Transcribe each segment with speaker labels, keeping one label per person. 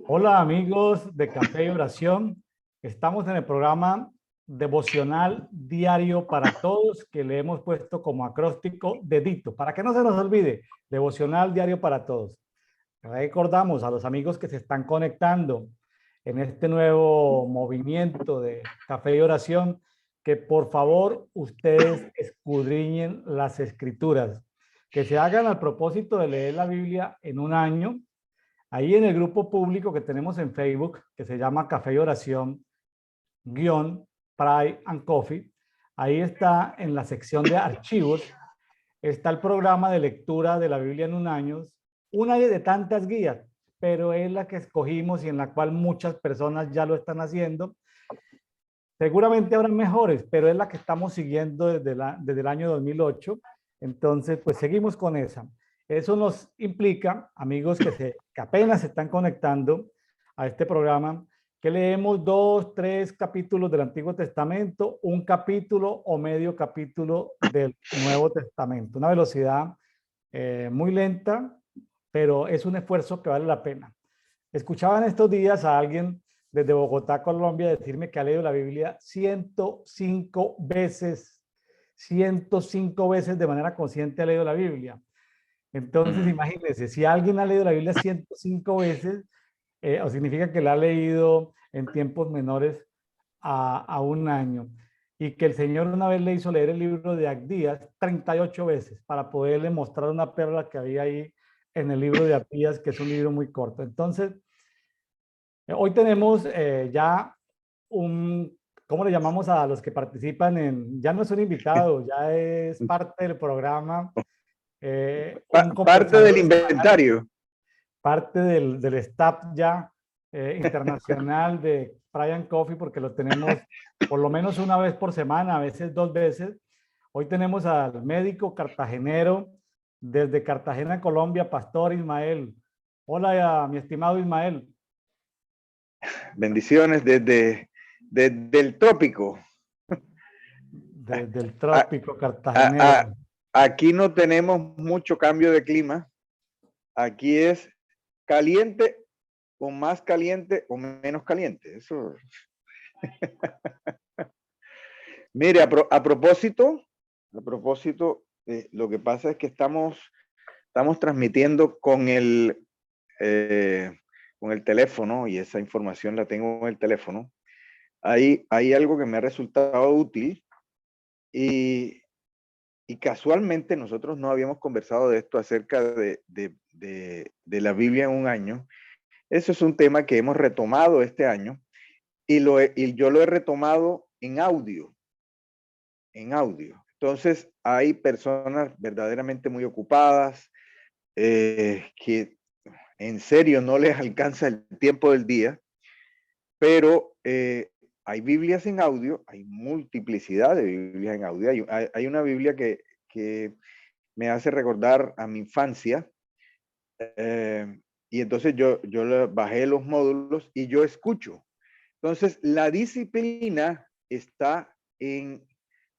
Speaker 1: Hola amigos de Café y Oración. Estamos en el programa devocional diario para todos que le hemos puesto como acróstico dedito, para que no se nos olvide, devocional diario para todos. Recordamos a los amigos que se están conectando en este nuevo movimiento de Café y Oración que por favor ustedes escudriñen las escrituras, que se hagan al propósito de leer la Biblia en un año. Ahí en el grupo público que tenemos en Facebook, que se llama Café y Oración, guión, Pray and Coffee, ahí está en la sección de archivos, está el programa de lectura de la Biblia en un año, una de tantas guías, pero es la que escogimos y en la cual muchas personas ya lo están haciendo. Seguramente habrán mejores, pero es la que estamos siguiendo desde el año 2008. Entonces, pues seguimos con esa. Eso nos implica, amigos que apenas se están conectando a este programa, que leemos 2, 3 capítulos del Antiguo Testamento, un capítulo o medio capítulo del Nuevo Testamento. Una velocidad muy lenta, pero es un esfuerzo que vale la pena. Escuchaba en estos días a alguien desde Bogotá, Colombia, decirme que ha leído la Biblia 105 veces. 105 veces de manera consciente ha leído la Biblia. Entonces, imagínense, si alguien ha leído la Biblia 105 veces, o significa que la ha leído en tiempos menores a un año. Y que el Señor una vez le hizo leer el libro de Abdías 38 veces para poderle mostrar una perla que había ahí en el libro de Abdías, que es un libro muy corto. Entonces, hoy tenemos ya un, ¿cómo le llamamos a los que participan en, ya no es un invitado, ya es parte del programa, un
Speaker 2: Parte del
Speaker 1: conversador semanal,
Speaker 2: inventario.
Speaker 1: parte del staff ya internacional de Brian Coffee, porque lo tenemos por lo menos una vez por semana, a veces dos veces. Hoy tenemos al médico cartagenero desde Cartagena, Colombia, Pastor Ismael. Hola, mi estimado Ismael.
Speaker 2: Bendiciones desde el trópico.
Speaker 1: Desde el
Speaker 2: A-
Speaker 1: trópico
Speaker 2: a-
Speaker 1: cartagenero.
Speaker 2: Aquí no tenemos mucho cambio de clima. Aquí es caliente o más caliente o menos caliente. Eso. Mire, a propósito, lo que pasa es que estamos transmitiendo con el teléfono y esa información la tengo en el teléfono. Hay algo que me ha resultado útil y casualmente nosotros no habíamos conversado de esto acerca de la Biblia en un año. Eso es un tema que hemos retomado este año y yo lo he retomado en audio. Entonces hay personas verdaderamente muy ocupadas que en serio no les alcanza el tiempo del día, pero hay Biblias en audio, hay multiplicidad de Biblias en audio. Hay una Biblia que me hace recordar a mi infancia. Y entonces yo bajé los módulos y yo escucho. Entonces, la disciplina está en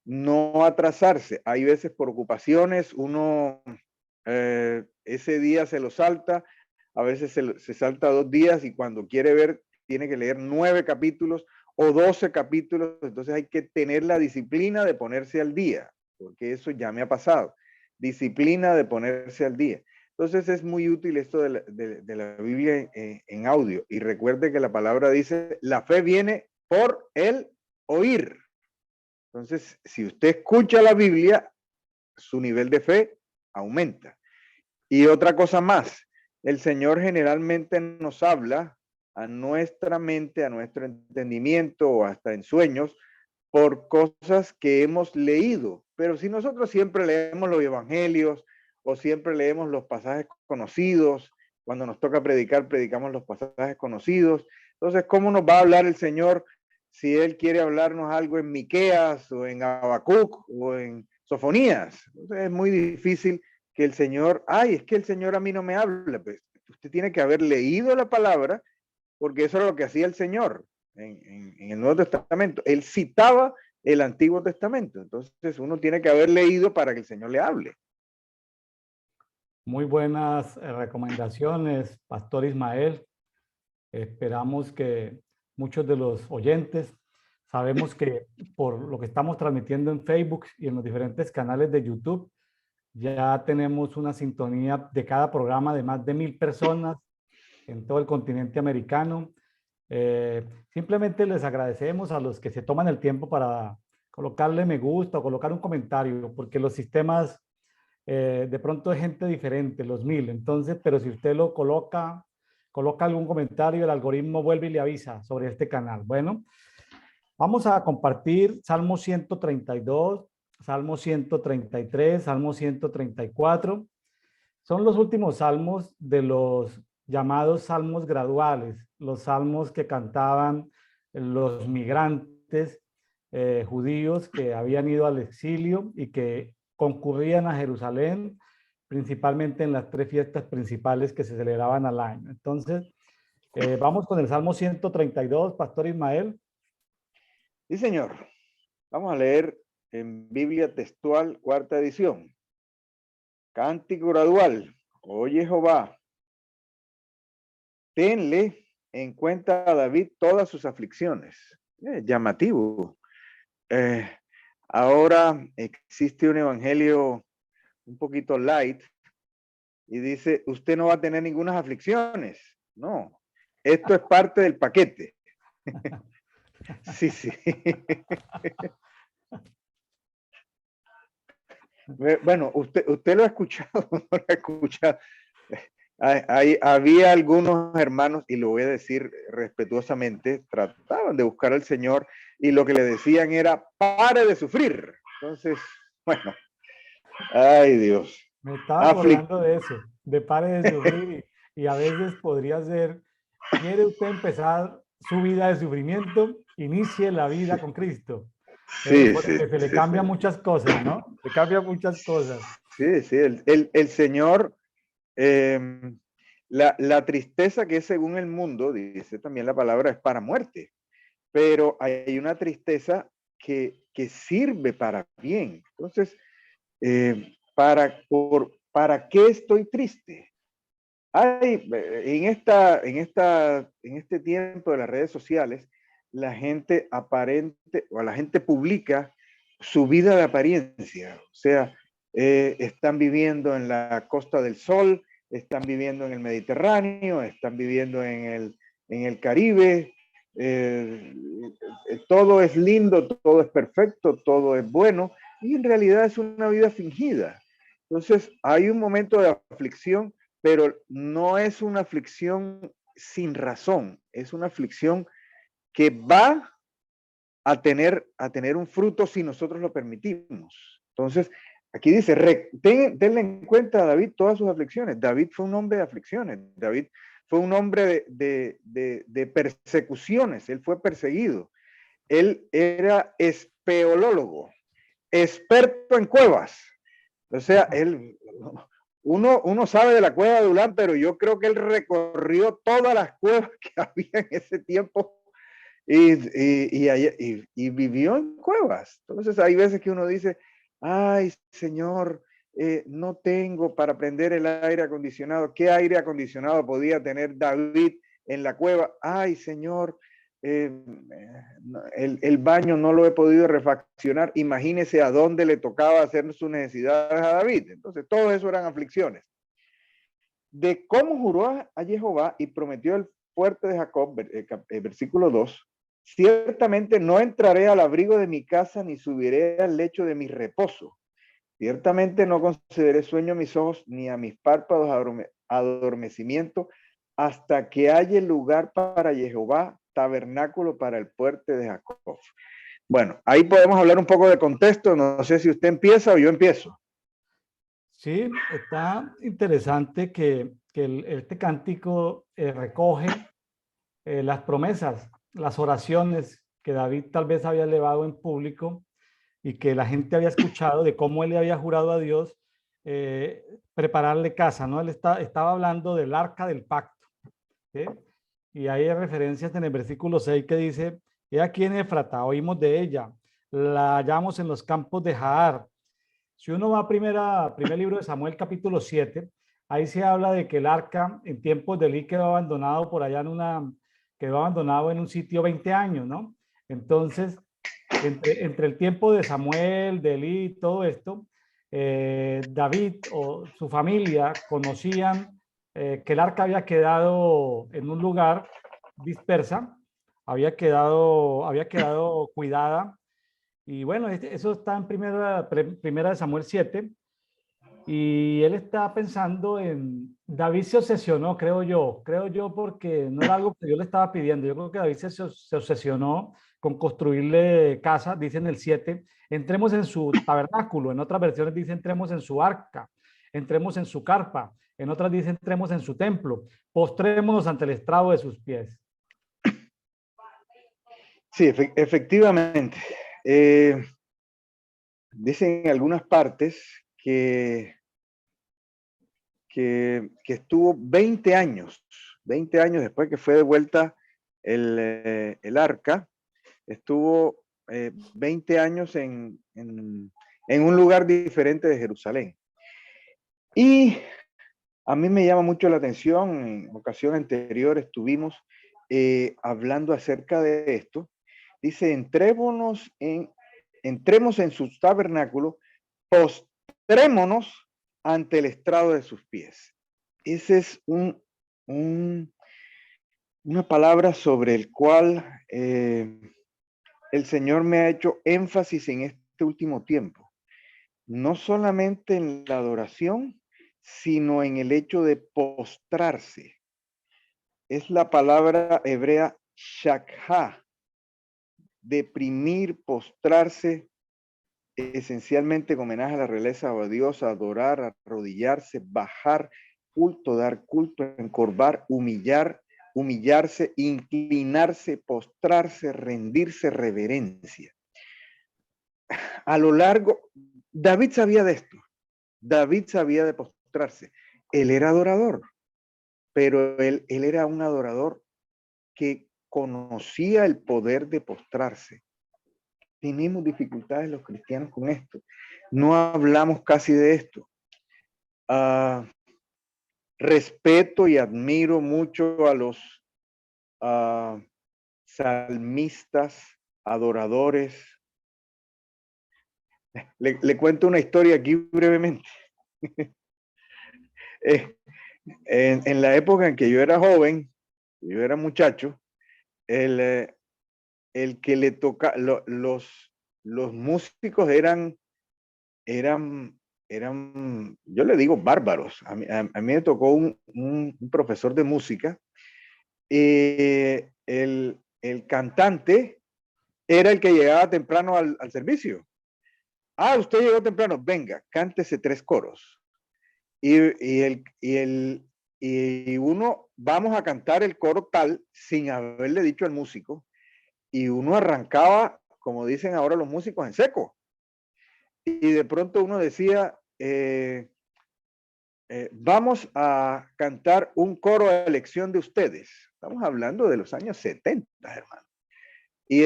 Speaker 2: no atrasarse. Hay veces por ocupaciones, uno ese día se lo salta, a veces se salta 2 días y cuando quiere ver, tiene que leer 9 capítulos o 12 capítulos. Entonces hay que tener la disciplina de ponerse al día, porque eso ya me ha pasado. Disciplina de ponerse al día. Entonces es muy útil esto de la Biblia en audio. Y recuerde que la palabra dice, la fe viene por el oír. Entonces, si usted escucha la Biblia, su nivel de fe aumenta. Y otra cosa más, el Señor generalmente nos habla a nuestra mente, a nuestro entendimiento o hasta en sueños por cosas que hemos leído. Pero si nosotros siempre leemos los evangelios o siempre leemos los pasajes conocidos, cuando nos toca predicar, predicamos los pasajes conocidos. Entonces, ¿cómo nos va a hablar el Señor si Él quiere hablarnos algo en Miqueas o en Habacuc o en Sofonías? Entonces, es muy difícil que el Señor, es que el Señor a mí no me habla. Pues usted tiene que haber leído la palabra, porque eso era lo que hacía el Señor en el Nuevo Testamento. Él citaba el Antiguo Testamento. Entonces uno tiene que haber leído para que el Señor le hable.
Speaker 1: Muy buenas recomendaciones, Pastor Ismael. Esperamos que muchos de los oyentes, sabemos que por lo que estamos transmitiendo en Facebook y en los diferentes canales de YouTube, ya tenemos una sintonía de cada programa de más de 1000 personas en todo el continente americano. Simplemente les agradecemos a los que se toman el tiempo para colocarle me gusta o colocar un comentario, porque los sistemas de pronto es gente diferente, los 1000. Entonces, pero si usted lo coloca algún comentario, el algoritmo vuelve y le avisa sobre este canal. Bueno, vamos a compartir Salmo 132, Salmo 133, Salmo 134. Son los últimos salmos de los llamados salmos graduales, los salmos que cantaban los migrantes judíos que habían ido al exilio y que concurrían a Jerusalén, principalmente en las 3 fiestas principales que se celebraban al año. Entonces, vamos con el Salmo 132, Pastor Ismael.
Speaker 2: Sí, señor. Vamos a leer en Biblia Textual, 4ª edición. Cántico gradual. Oye, Jehová, tenle en cuenta a David todas sus aflicciones. Llamativo. Ahora existe un evangelio un poquito light y dice, usted no va a tener ninguna aflicciones. No, esto es parte del paquete. Sí, sí. Bueno, usted lo ha escuchado, no lo ha escuchado. Había algunos hermanos, y lo voy a decir respetuosamente, trataban de buscar al Señor y lo que le decían era, pare de sufrir. Entonces, bueno, ay Dios.
Speaker 1: Me estaba acordando de eso, de pare de sufrir y a veces podría ser, ¿quiere usted empezar su vida de sufrimiento? Inicie la vida con Cristo.
Speaker 2: Sí,
Speaker 1: Porque se le cambian muchas cosas, ¿no? Se cambian muchas cosas.
Speaker 2: Sí, sí, el Señor, la tristeza que es según el mundo, dice también la palabra, es para muerte, pero hay una tristeza que sirve para bien. Entonces, ¿para qué estoy triste? Hay, en este tiempo de las redes sociales, la gente aparente o la gente publica su vida de apariencia. O sea, están viviendo en la Costa del Sol, están viviendo en el Mediterráneo, están viviendo en el Caribe. Todo es lindo, todo es perfecto, todo es bueno, y en realidad es una vida fingida. Entonces, hay un momento de aflicción, pero no es una aflicción sin razón, es una aflicción que va a tener un fruto si nosotros lo permitimos. Entonces, aquí dice, tenle en cuenta a David todas sus aflicciones. David fue un hombre de aflicciones, David fue un hombre de persecuciones, él fue perseguido. Él era espeolólogo, experto en cuevas. O sea, uno sabe de la cueva de Adulán, pero yo creo que él recorrió todas las cuevas que había en ese tiempo y vivió en cuevas. Entonces hay veces que uno dice, ay, Señor, no tengo para prender el aire acondicionado. ¿Qué aire acondicionado podía tener David en la cueva? Ay, Señor, el baño no lo he podido refaccionar. Imagínese a dónde le tocaba hacer sus necesidades a David. Entonces, todo eso eran aflicciones. De cómo juró a Jehová y prometió el fuerte de Jacob, versículo 2, ciertamente no entraré al abrigo de mi casa ni subiré al lecho de mi reposo. Ciertamente no concederé sueño a mis ojos ni a mis párpados adormecimiento hasta que haya lugar para Jehová, tabernáculo para el fuerte de Jacob. Bueno, ahí podemos hablar un poco de contexto. No sé si usted empieza o yo empiezo.
Speaker 1: Sí, está interesante que este cántico recoge las promesas, las oraciones que David tal vez había elevado en público y que la gente había escuchado de cómo él le había jurado a Dios prepararle casa, ¿no? Él estaba hablando del arca del pacto, ¿sí? Y hay referencias en el versículo 6 que dice, he aquí en Éfrata, oímos de ella, la hallamos en los campos de Jaar. Si uno va a primer libro de Samuel, capítulo 7, ahí se habla de que el arca en tiempos de Elí quedó abandonado por allá quedó abandonado en un sitio 20 años, ¿no? Entonces, entre el tiempo de Samuel, de Elí y todo esto, David o su familia conocían que el arca había quedado en un lugar dispersa, había quedado cuidada. Y bueno, eso está en primera de Samuel 7. Y él está pensando en, David se obsesionó, creo yo porque no era algo que Dios le estaba pidiendo. Yo creo que David se obsesionó con construirle casa, dice en el 7, entremos en su tabernáculo, en otras versiones dice entremos en su arca, entremos en su carpa, en otras dice entremos en su templo, postrémonos ante el estrado de sus pies.
Speaker 2: Sí, efectivamente. Dicen en algunas partes que estuvo 20 años después que fue devuelta el arca, estuvo 20 años en un lugar diferente de Jerusalén. Y a mí me llama mucho la atención, en ocasiones anteriores estuvimos hablando acerca de esto. Dice, entremos en sus tabernáculos, postrémonos ante el estrado de sus pies. Esa es una palabra sobre el cual el Señor me ha hecho énfasis en este último tiempo. No solamente en la adoración, sino en el hecho de postrarse. Es la palabra hebrea shakha, deprimir, postrarse, esencialmente con homenaje a la realeza o a Dios, adorar, arrodillarse, bajar culto, dar culto, encorvar, humillar, humillarse, inclinarse, postrarse, rendirse, reverencia. A lo largo, David sabía de esto. David sabía de postrarse. Él era adorador, pero él era un adorador que conocía el poder de postrarse. Tenemos dificultades los cristianos con esto. No hablamos casi de esto. Respeto y admiro mucho a los salmistas, adoradores. Le cuento una historia aquí brevemente. En la época en que yo era joven, yo era muchacho, el que le toca, los músicos eran, yo le digo bárbaros. A mí me tocó un profesor de música. El cantante era el que llegaba temprano al servicio. Usted llegó temprano, venga, cántese 3 coros. Y uno, vamos a cantar el coro tal, sin haberle dicho al músico, y uno arrancaba, como dicen ahora los músicos, en seco. Y de pronto uno decía, vamos a cantar un coro a elección de ustedes. Estamos hablando de los años 70, hermano. Y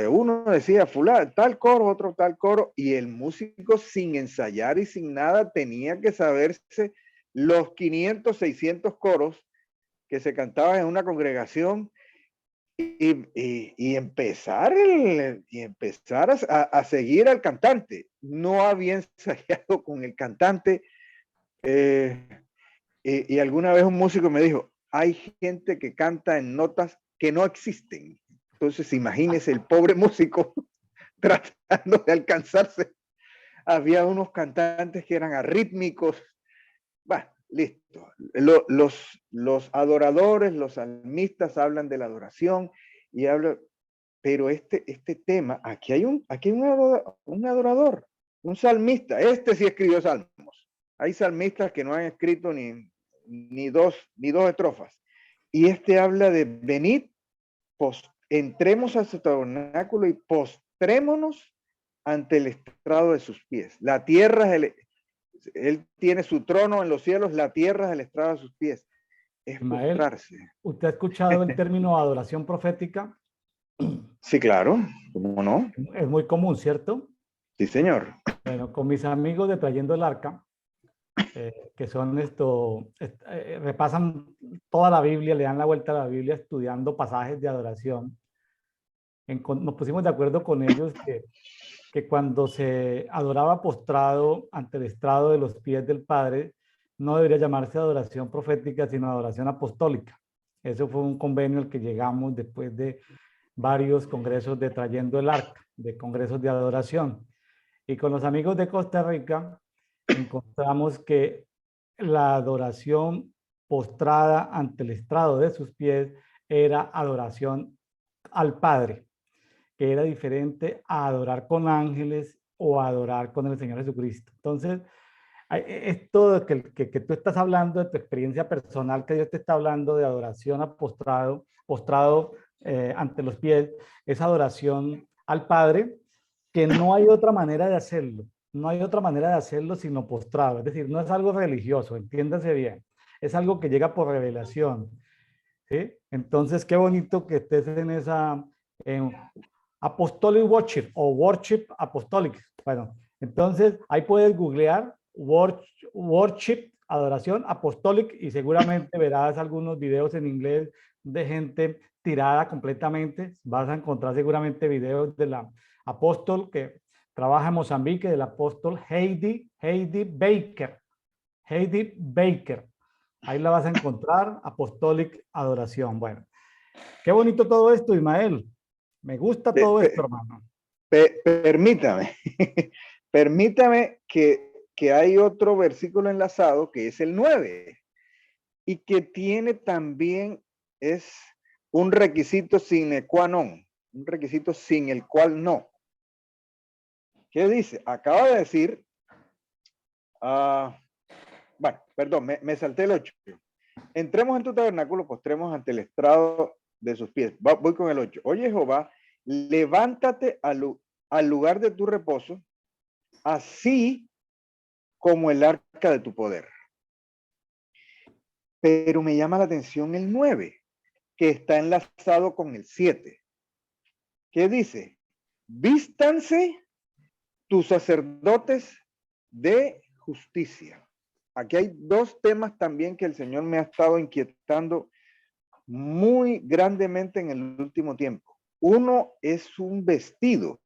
Speaker 2: uno decía, fulano, tal coro, otro tal coro, y el músico sin ensayar y sin nada tenía que saberse los 500, 600 coros que se cantaban en una congregación y empezar a seguir al cantante. No había ensayado con el cantante. Y alguna vez un músico me dijo, hay gente que canta en notas que no existen. Entonces, imagínese el pobre músico tratando de alcanzarse. Había unos cantantes que eran arrítmicos. Bueno, listo. Los adoradores, los salmistas hablan de la adoración y hablan, pero este tema, aquí hay un adorador, un salmista. Este sí escribió salmos. Hay salmistas que no han escrito ni dos estrofas. Y este habla de venid, entremos a su tabernáculo y postrémonos ante el estrado de sus pies. La tierra es él tiene su trono en los cielos, la tierra es el estrado de sus pies. Es
Speaker 1: Ismael,
Speaker 2: postrarse.
Speaker 1: ¿usted ha escuchado el término adoración profética?
Speaker 2: Sí, claro, ¿cómo no?
Speaker 1: Es muy común, ¿cierto?
Speaker 2: Sí, señor.
Speaker 1: Bueno, con mis amigos de Trayendo el Arca, que son repasan toda la Biblia, le dan la vuelta a la Biblia estudiando pasajes de adoración. Nos pusimos de acuerdo con ellos que cuando se adoraba postrado ante el estrado de los pies del Padre, no debería llamarse adoración profética, sino adoración apostólica. Eso fue un convenio al que llegamos después de varios congresos de Trayendo el Arca, de congresos de adoración. Y con los amigos de Costa Rica encontramos que la adoración postrada ante el estrado de sus pies era adoración al Padre, que era diferente a adorar con ángeles o a adorar con el Señor Jesucristo. Entonces, esto que tú estás hablando de tu experiencia personal, que Dios te está hablando de adoración a postrado ante los pies, es adoración al Padre, que no hay otra manera de hacerlo. No hay otra manera de hacerlo sino postrado. Es decir, no es algo religioso, entiéndase bien. Es algo que llega por revelación. ¿Sí? Entonces, qué bonito que estés en esa Apostolic Worship o Worship Apostolic. Bueno, entonces ahí puedes googlear Worship, adoración Apostolic, y seguramente verás algunos videos en inglés de gente tirada completamente. Vas a encontrar seguramente videos de la apóstol que trabaja en Mozambique, del apóstol Heidi Baker. Heidi Baker. Ahí la vas a encontrar, Apostolic Adoración. Bueno, qué bonito todo esto, Ismael. Me gusta todo esto, hermano.
Speaker 2: Permítame, permítame que hay otro versículo enlazado que es el 9 y que tiene también, es un requisito sine qua non, un requisito sin el cual no. ¿Qué dice? Acaba de decir, bueno, perdón, me salté el 8. Entremos en tu tabernáculo, postremos ante el estrado de sus pies. Voy con el 8. Oye, Jehová, levántate al lugar de tu reposo, así como el arca de tu poder. Pero me llama la atención el 9, que está enlazado con el 7. ¿Qué dice? Vístanse tus sacerdotes de justicia. Aquí hay dos temas también que el Señor me ha estado inquietando muy grandemente en el último tiempo. Uno es un vestido.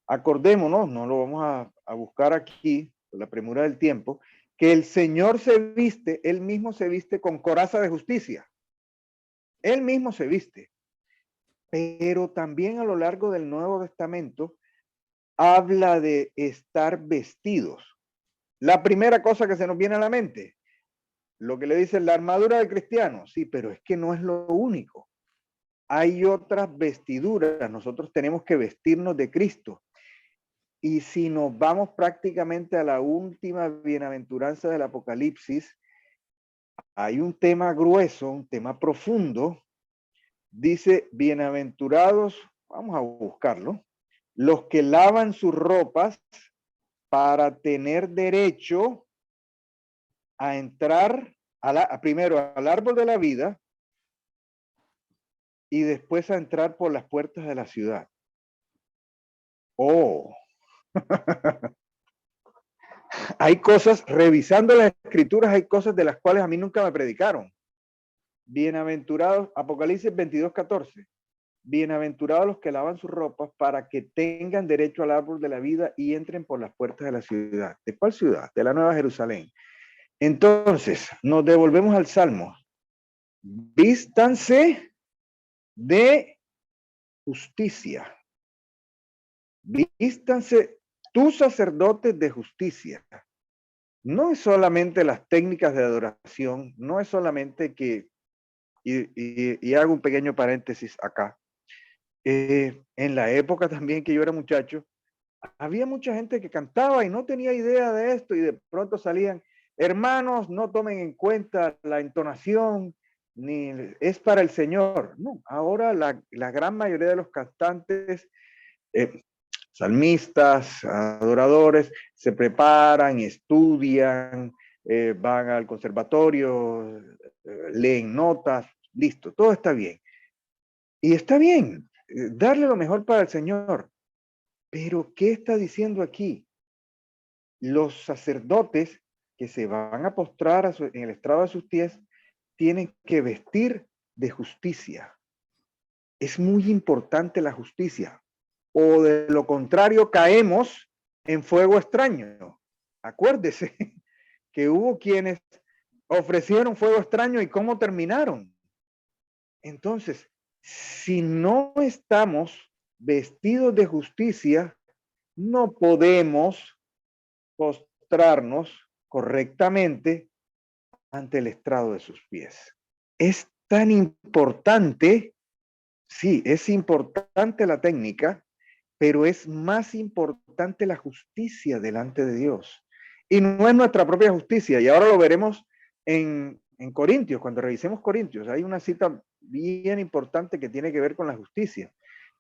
Speaker 2: Acordémonos, no lo vamos a buscar aquí por la premura del tiempo, que el Señor se viste, Él mismo se viste con coraza de justicia. Él mismo se viste. Pero también a lo largo del Nuevo Testamento habla de estar vestidos. La primera cosa que se nos viene a la mente, lo que le dice la armadura del cristiano. Sí, pero es que no es lo único. Hay otras vestiduras. Nosotros tenemos que vestirnos de Cristo. Y si nos vamos prácticamente a la última bienaventuranza del Apocalipsis, hay un tema grueso, un tema profundo. Dice, bienaventurados, vamos a buscarlo, los que lavan sus ropas para tener derecho a entrar primero al árbol de la vida y después a entrar por las puertas de la ciudad. Oh, hay cosas, revisando las escrituras, hay cosas de las cuales a mí nunca me predicaron. Bienaventurados, Apocalipsis 22:14. Bienaventurados los que lavan sus ropas para que tengan derecho al árbol de la vida y entren por las puertas de la ciudad. ¿De cuál ciudad? De la Nueva Jerusalén. Entonces, nos devolvemos al Salmo. Vístanse de justicia. Vístanse tus sacerdotes de justicia. No es solamente las técnicas de adoración, no es solamente que, y hago un pequeño paréntesis acá, en la época también que yo era muchacho, había mucha gente que cantaba y no tenía idea de esto y de pronto salían, hermanos, no tomen en cuenta la entonación, ni es para el Señor. No, ahora la gran mayoría de los cantantes, salmistas, adoradores, se preparan, estudian, van al conservatorio, leen notas, listo, todo está bien. Y está bien, darle lo mejor para el Señor. Pero, ¿qué está diciendo aquí? Los sacerdotes que se van a postrar en el estrado de sus pies tiene que vestir de justicia. Es muy importante la justicia. O de lo contrario, caemos en fuego extraño. Acuérdese que hubo quienes ofrecieron fuego extraño y cómo terminaron. Entonces, si no estamos vestidos de justicia, no podemos postrarnos correctamente ante el estrado de sus pies. Es tan importante, sí, es importante la técnica, pero es más importante la justicia delante de Dios. Y no es nuestra propia justicia, y ahora lo veremos en Corintios, cuando revisemos Corintios, hay una cita bien importante que tiene que ver con la justicia.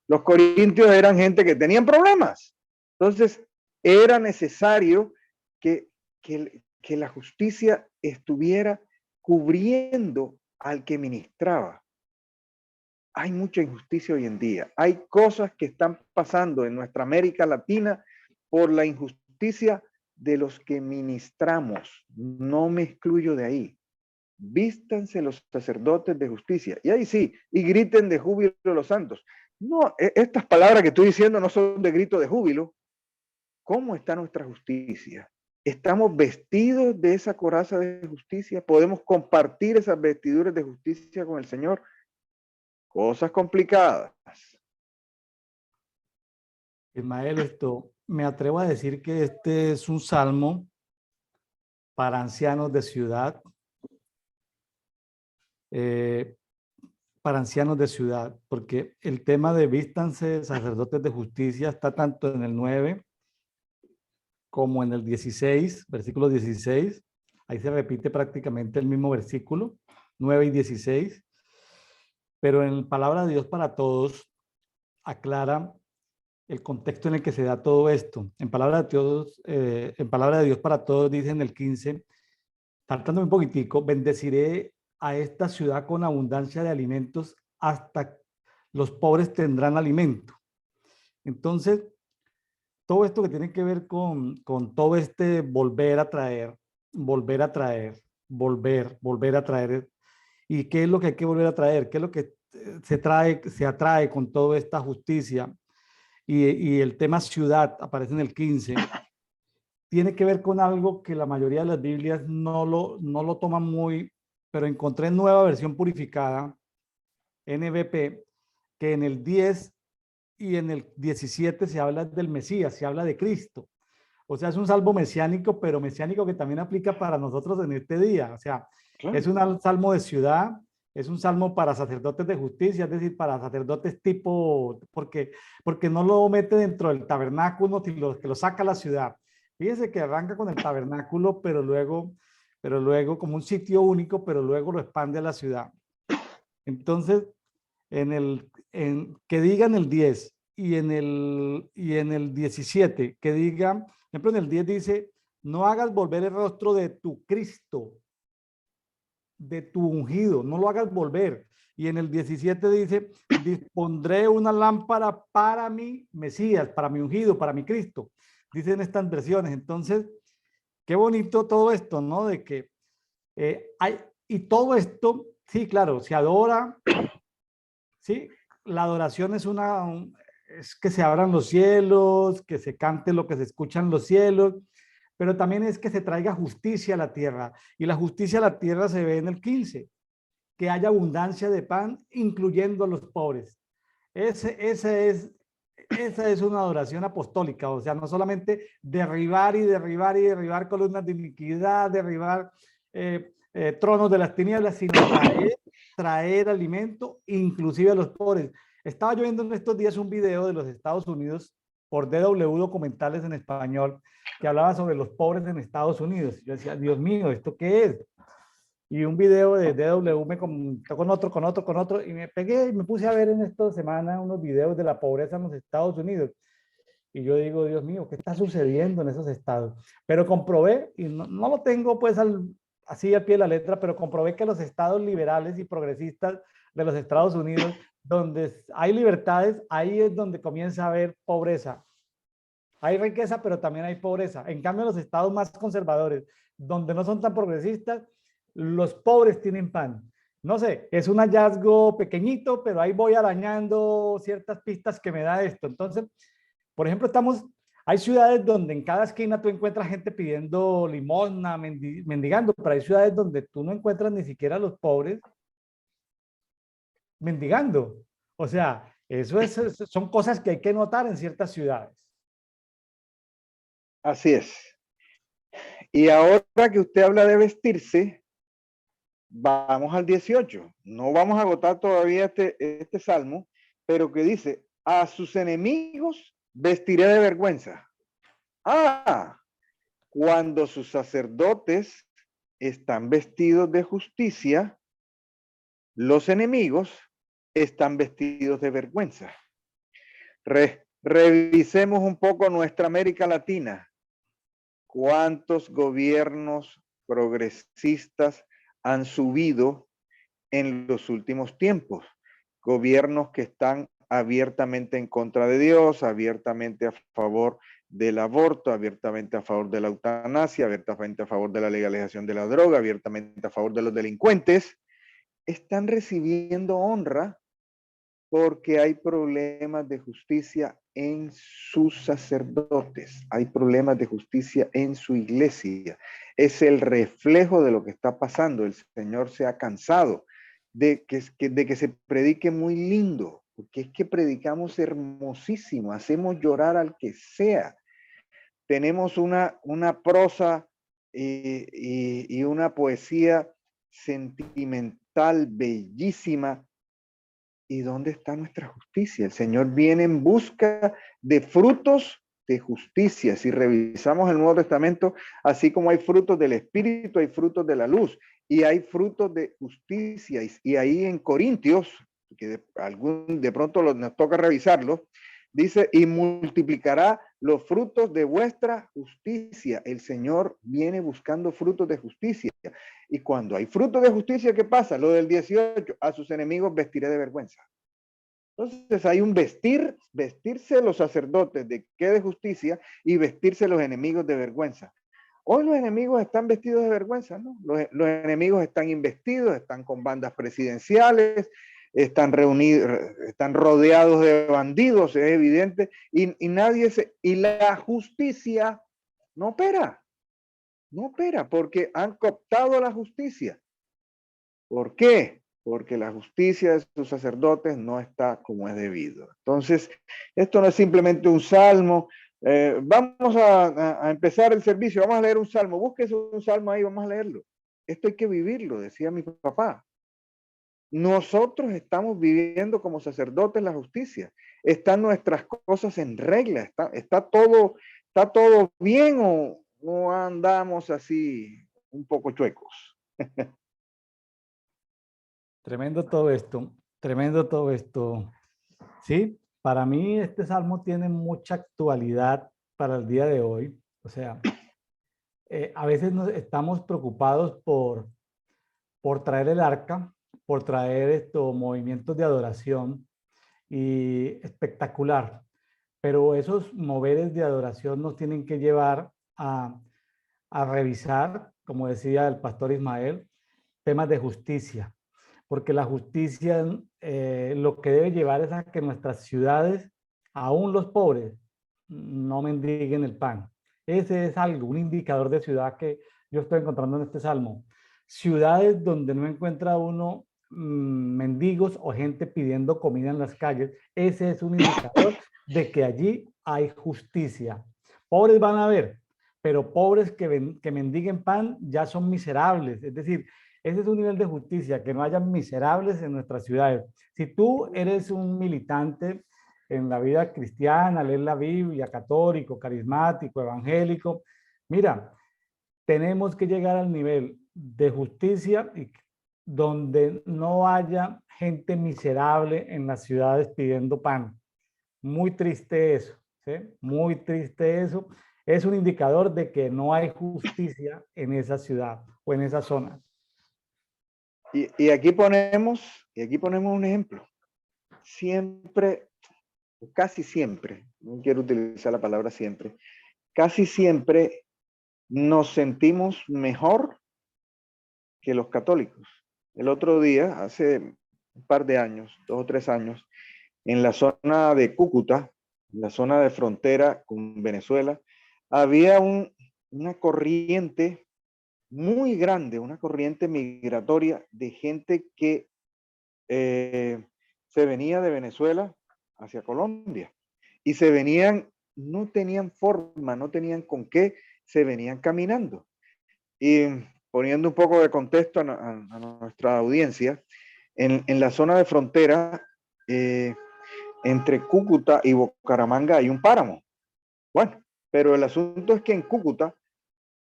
Speaker 2: Los corintios eran gente que tenían problemas, entonces era necesario que la justicia estuviera cubriendo al que ministraba. Hay mucha injusticia hoy en día. Hay cosas que están pasando en nuestra América Latina por la injusticia de los que ministramos. No me excluyo de ahí. Vístanse los sacerdotes de justicia. Y ahí sí, y griten de júbilo los santos. No, estas palabras que estoy diciendo no son de grito de júbilo. ¿Cómo está nuestra justicia? ¿Estamos vestidos de esa coraza de justicia? ¿Podemos compartir esas vestiduras de justicia con el Señor? Cosas complicadas.
Speaker 1: Ismael, me atrevo a decir que este es un salmo para ancianos de ciudad, porque el tema de vístanse sacerdotes de justicia está tanto en el 9 como en el 16, versículo 16. Ahí se repite prácticamente el mismo versículo, 9 y 16. Pero en Palabra de Dios para Todos aclara el contexto en el que se da todo esto. En Palabra de Dios para Todos dice en el 15, saltándome un poquitico, bendeciré a esta ciudad con abundancia de alimentos, hasta los pobres tendrán alimento. Entonces, todo esto que tiene que ver con todo este volver a traer, volver a traer. ¿Y qué es lo que hay que volver a traer? ¿Qué es lo que se atrae con toda esta justicia? Y el tema ciudad aparece en el 15. Tiene que ver con algo que la mayoría de las Biblias no lo toman muy, pero encontré en Nueva Versión Purificada, NBP, que en el 10 y en el 17 se habla del Mesías, se habla de Cristo. O sea, es un salmo mesiánico, pero mesiánico que también aplica para nosotros en este día. O sea, claro, es un salmo de ciudad, es un salmo para sacerdotes de justicia, es decir, para sacerdotes tipo, porque no lo mete dentro del tabernáculo, sino que lo saca a la ciudad. Fíjense que arranca con el tabernáculo, pero luego como un sitio único, pero luego lo expande a la ciudad. Entonces, que diga en el 10 y en el 17, que diga, por ejemplo, en el 10 dice, no hagas volver el rostro de tu Cristo, de tu ungido, no lo hagas volver. Y en el 17 dice, dispondré una lámpara para mi Mesías, para mi ungido, para mi Cristo. Dicen estas versiones. Entonces, qué bonito todo esto, ¿no? De que y todo esto, sí, claro, se adora. Sí, la adoración es que se abran los cielos, que se cante lo que se escucha en los cielos, pero también es que se traiga justicia a la tierra. Y la justicia a la tierra se ve en el 15, que haya abundancia de pan, incluyendo a los pobres. Esa es una adoración apostólica, o sea, no solamente derribar y derribar y derribar columnas de iniquidad, derribar tronos de las tinieblas, sino traer alimento, inclusive a los pobres. Estaba yo viendo en estos días un video de los Estados Unidos por DW Documentales en español, que hablaba sobre los pobres en Estados Unidos. Yo decía, Dios mío, ¿esto qué es? Y un video de DW me comentó con otro, y me pegué y me puse a ver en esta semana unos videos de la pobreza en los Estados Unidos. Y yo digo, Dios mío, ¿qué está sucediendo en esos estados? Pero comprobé, y no lo tengo pues así al pie de la letra, pero comprobé que los estados liberales y progresistas de los Estados Unidos, donde hay libertades, ahí es donde comienza a haber pobreza. Hay riqueza, pero también hay pobreza. En cambio, los estados más conservadores, donde no son tan progresistas, los pobres tienen pan. No sé, es un hallazgo pequeñito, pero ahí voy arañando ciertas pistas que me da esto. Entonces, por ejemplo, hay ciudades donde en cada esquina tú encuentras gente pidiendo limosna, mendigando, pero hay ciudades donde tú no encuentras ni siquiera a los pobres mendigando. O sea, son cosas que hay que notar en ciertas ciudades.
Speaker 2: Así es. Y ahora que usted habla de vestirse, vamos al 18. No vamos a agotar todavía este salmo, pero que dice, a sus enemigos vestiré de vergüenza. Ah, cuando sus sacerdotes están vestidos de justicia, los enemigos están vestidos de vergüenza. Revisemos un poco nuestra América Latina. ¿Cuántos gobiernos progresistas han subido en los últimos tiempos? Gobiernos que están abiertamente en contra de Dios, abiertamente a favor del aborto, abiertamente a favor de la eutanasia, abiertamente a favor de la legalización de la droga, abiertamente a favor de los delincuentes, están recibiendo honra porque hay problemas de justicia en sus sacerdotes, hay problemas de justicia en su iglesia. Es el reflejo de lo que está pasando. El Señor se ha cansado de que se predique muy lindo, porque es que predicamos hermosísimo, hacemos llorar al que sea. Tenemos una prosa y una poesía sentimental bellísima. ¿Y dónde está nuestra justicia? El Señor viene en busca de frutos de justicia. Si revisamos el Nuevo Testamento, así como hay frutos del Espíritu, hay frutos de la luz y hay frutos de justicia. Y ahí en Corintios, que de pronto nos toca revisarlo, dice, y multiplicará los frutos de vuestra justicia. El Señor viene buscando frutos de justicia. Y cuando hay frutos de justicia, ¿qué pasa? Lo del 18, a sus enemigos vestiré de vergüenza. Entonces hay un vestirse los sacerdotes de qué de justicia y vestirse los enemigos de vergüenza. Hoy los enemigos están vestidos de vergüenza, ¿no? Los enemigos están investidos, están con bandas presidenciales, están reunidos, están rodeados de bandidos, es evidente, y la justicia no opera, porque han cooptado la justicia. ¿Por qué? Porque la justicia de sus sacerdotes no está como es debido. Entonces, esto no es simplemente un salmo. Vamos a empezar el servicio, vamos a leer un salmo. Búsquese un salmo ahí, vamos a leerlo. Esto hay que vivirlo, decía mi papá. Nosotros estamos viviendo como sacerdotes la justicia. Están nuestras cosas en regla. Está todo bien o andamos así un poco chuecos.
Speaker 1: Tremendo todo esto, tremendo todo esto. Sí, para mí este salmo tiene mucha actualidad para el día de hoy. O sea, a veces estamos preocupados por traer el arca, por traer estos movimientos de adoración y espectacular. Pero esos moveres de adoración nos tienen que llevar a revisar, como decía el pastor Ismael, temas de justicia, porque la justicia lo que debe llevar es a que nuestras ciudades, aún los pobres, no mendiguen el pan. Ese es algo, un indicador de ciudad que yo estoy encontrando en este salmo. Ciudades donde no encuentra uno mendigos o gente pidiendo comida en las calles, ese es un indicador de que allí hay justicia. Pobres van a haber, pero pobres que mendiguen pan ya son miserables. Es decir, ese es un nivel de justicia, que no haya miserables en nuestras ciudades. Si tú eres un militante en la vida cristiana, lees la Biblia, católico, carismático, evangélico, mira, tenemos que llegar al nivel de justicia donde no haya gente miserable en las ciudades pidiendo pan. Muy triste eso, ¿sí? Muy triste eso. Es un indicador de que no hay justicia en esa ciudad o en esa zona.
Speaker 2: Y aquí ponemos un ejemplo. Siempre, casi siempre, no quiero utilizar la palabra siempre, casi siempre nos sentimos mejor que los católicos. el otro día, hace un par de años, 2 o 3 años, en la zona de Cúcuta, en la zona de frontera con Venezuela, había una corriente muy grande, una corriente migratoria de gente que se venía de Venezuela hacia Colombia y se venían, no tenían forma, no tenían con qué, se venían caminando. Y poniendo un poco de contexto a nuestra audiencia, en la zona de frontera entre Cúcuta y Bucaramanga hay un páramo. Bueno, pero el asunto es que en Cúcuta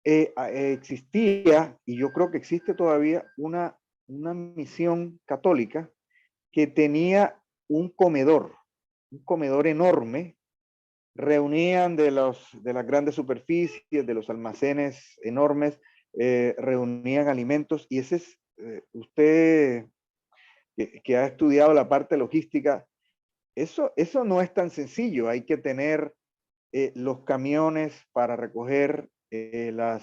Speaker 2: existía, y yo creo que existe todavía, una misión católica que tenía un comedor enorme. Reunían de las grandes superficies, de los almacenes enormes, reunían alimentos, y ese es, usted que ha estudiado la parte logística, eso no es tan sencillo. Hay que tener los camiones para recoger la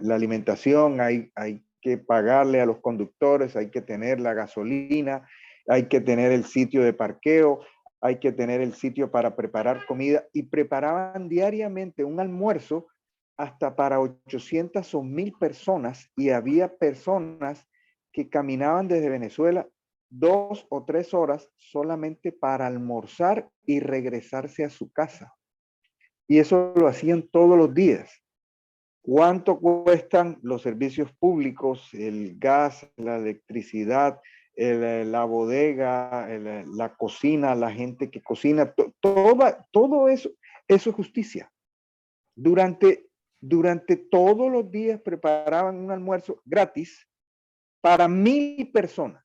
Speaker 2: alimentación, hay que pagarle a los conductores, hay que tener la gasolina, hay que tener el sitio de parqueo, hay que tener el sitio para preparar comida, y preparaban diariamente un almuerzo hasta para 800 o 1000 personas, y había personas que caminaban desde Venezuela 2 o 3 horas solamente para almorzar y regresarse a su casa. Y eso lo hacían todos los días. ¿Cuánto cuestan los servicios públicos, el gas, la electricidad, la bodega, la cocina, la gente que cocina? Todo eso es justicia. Durante todos los días preparaban un almuerzo gratis para 1000 personas.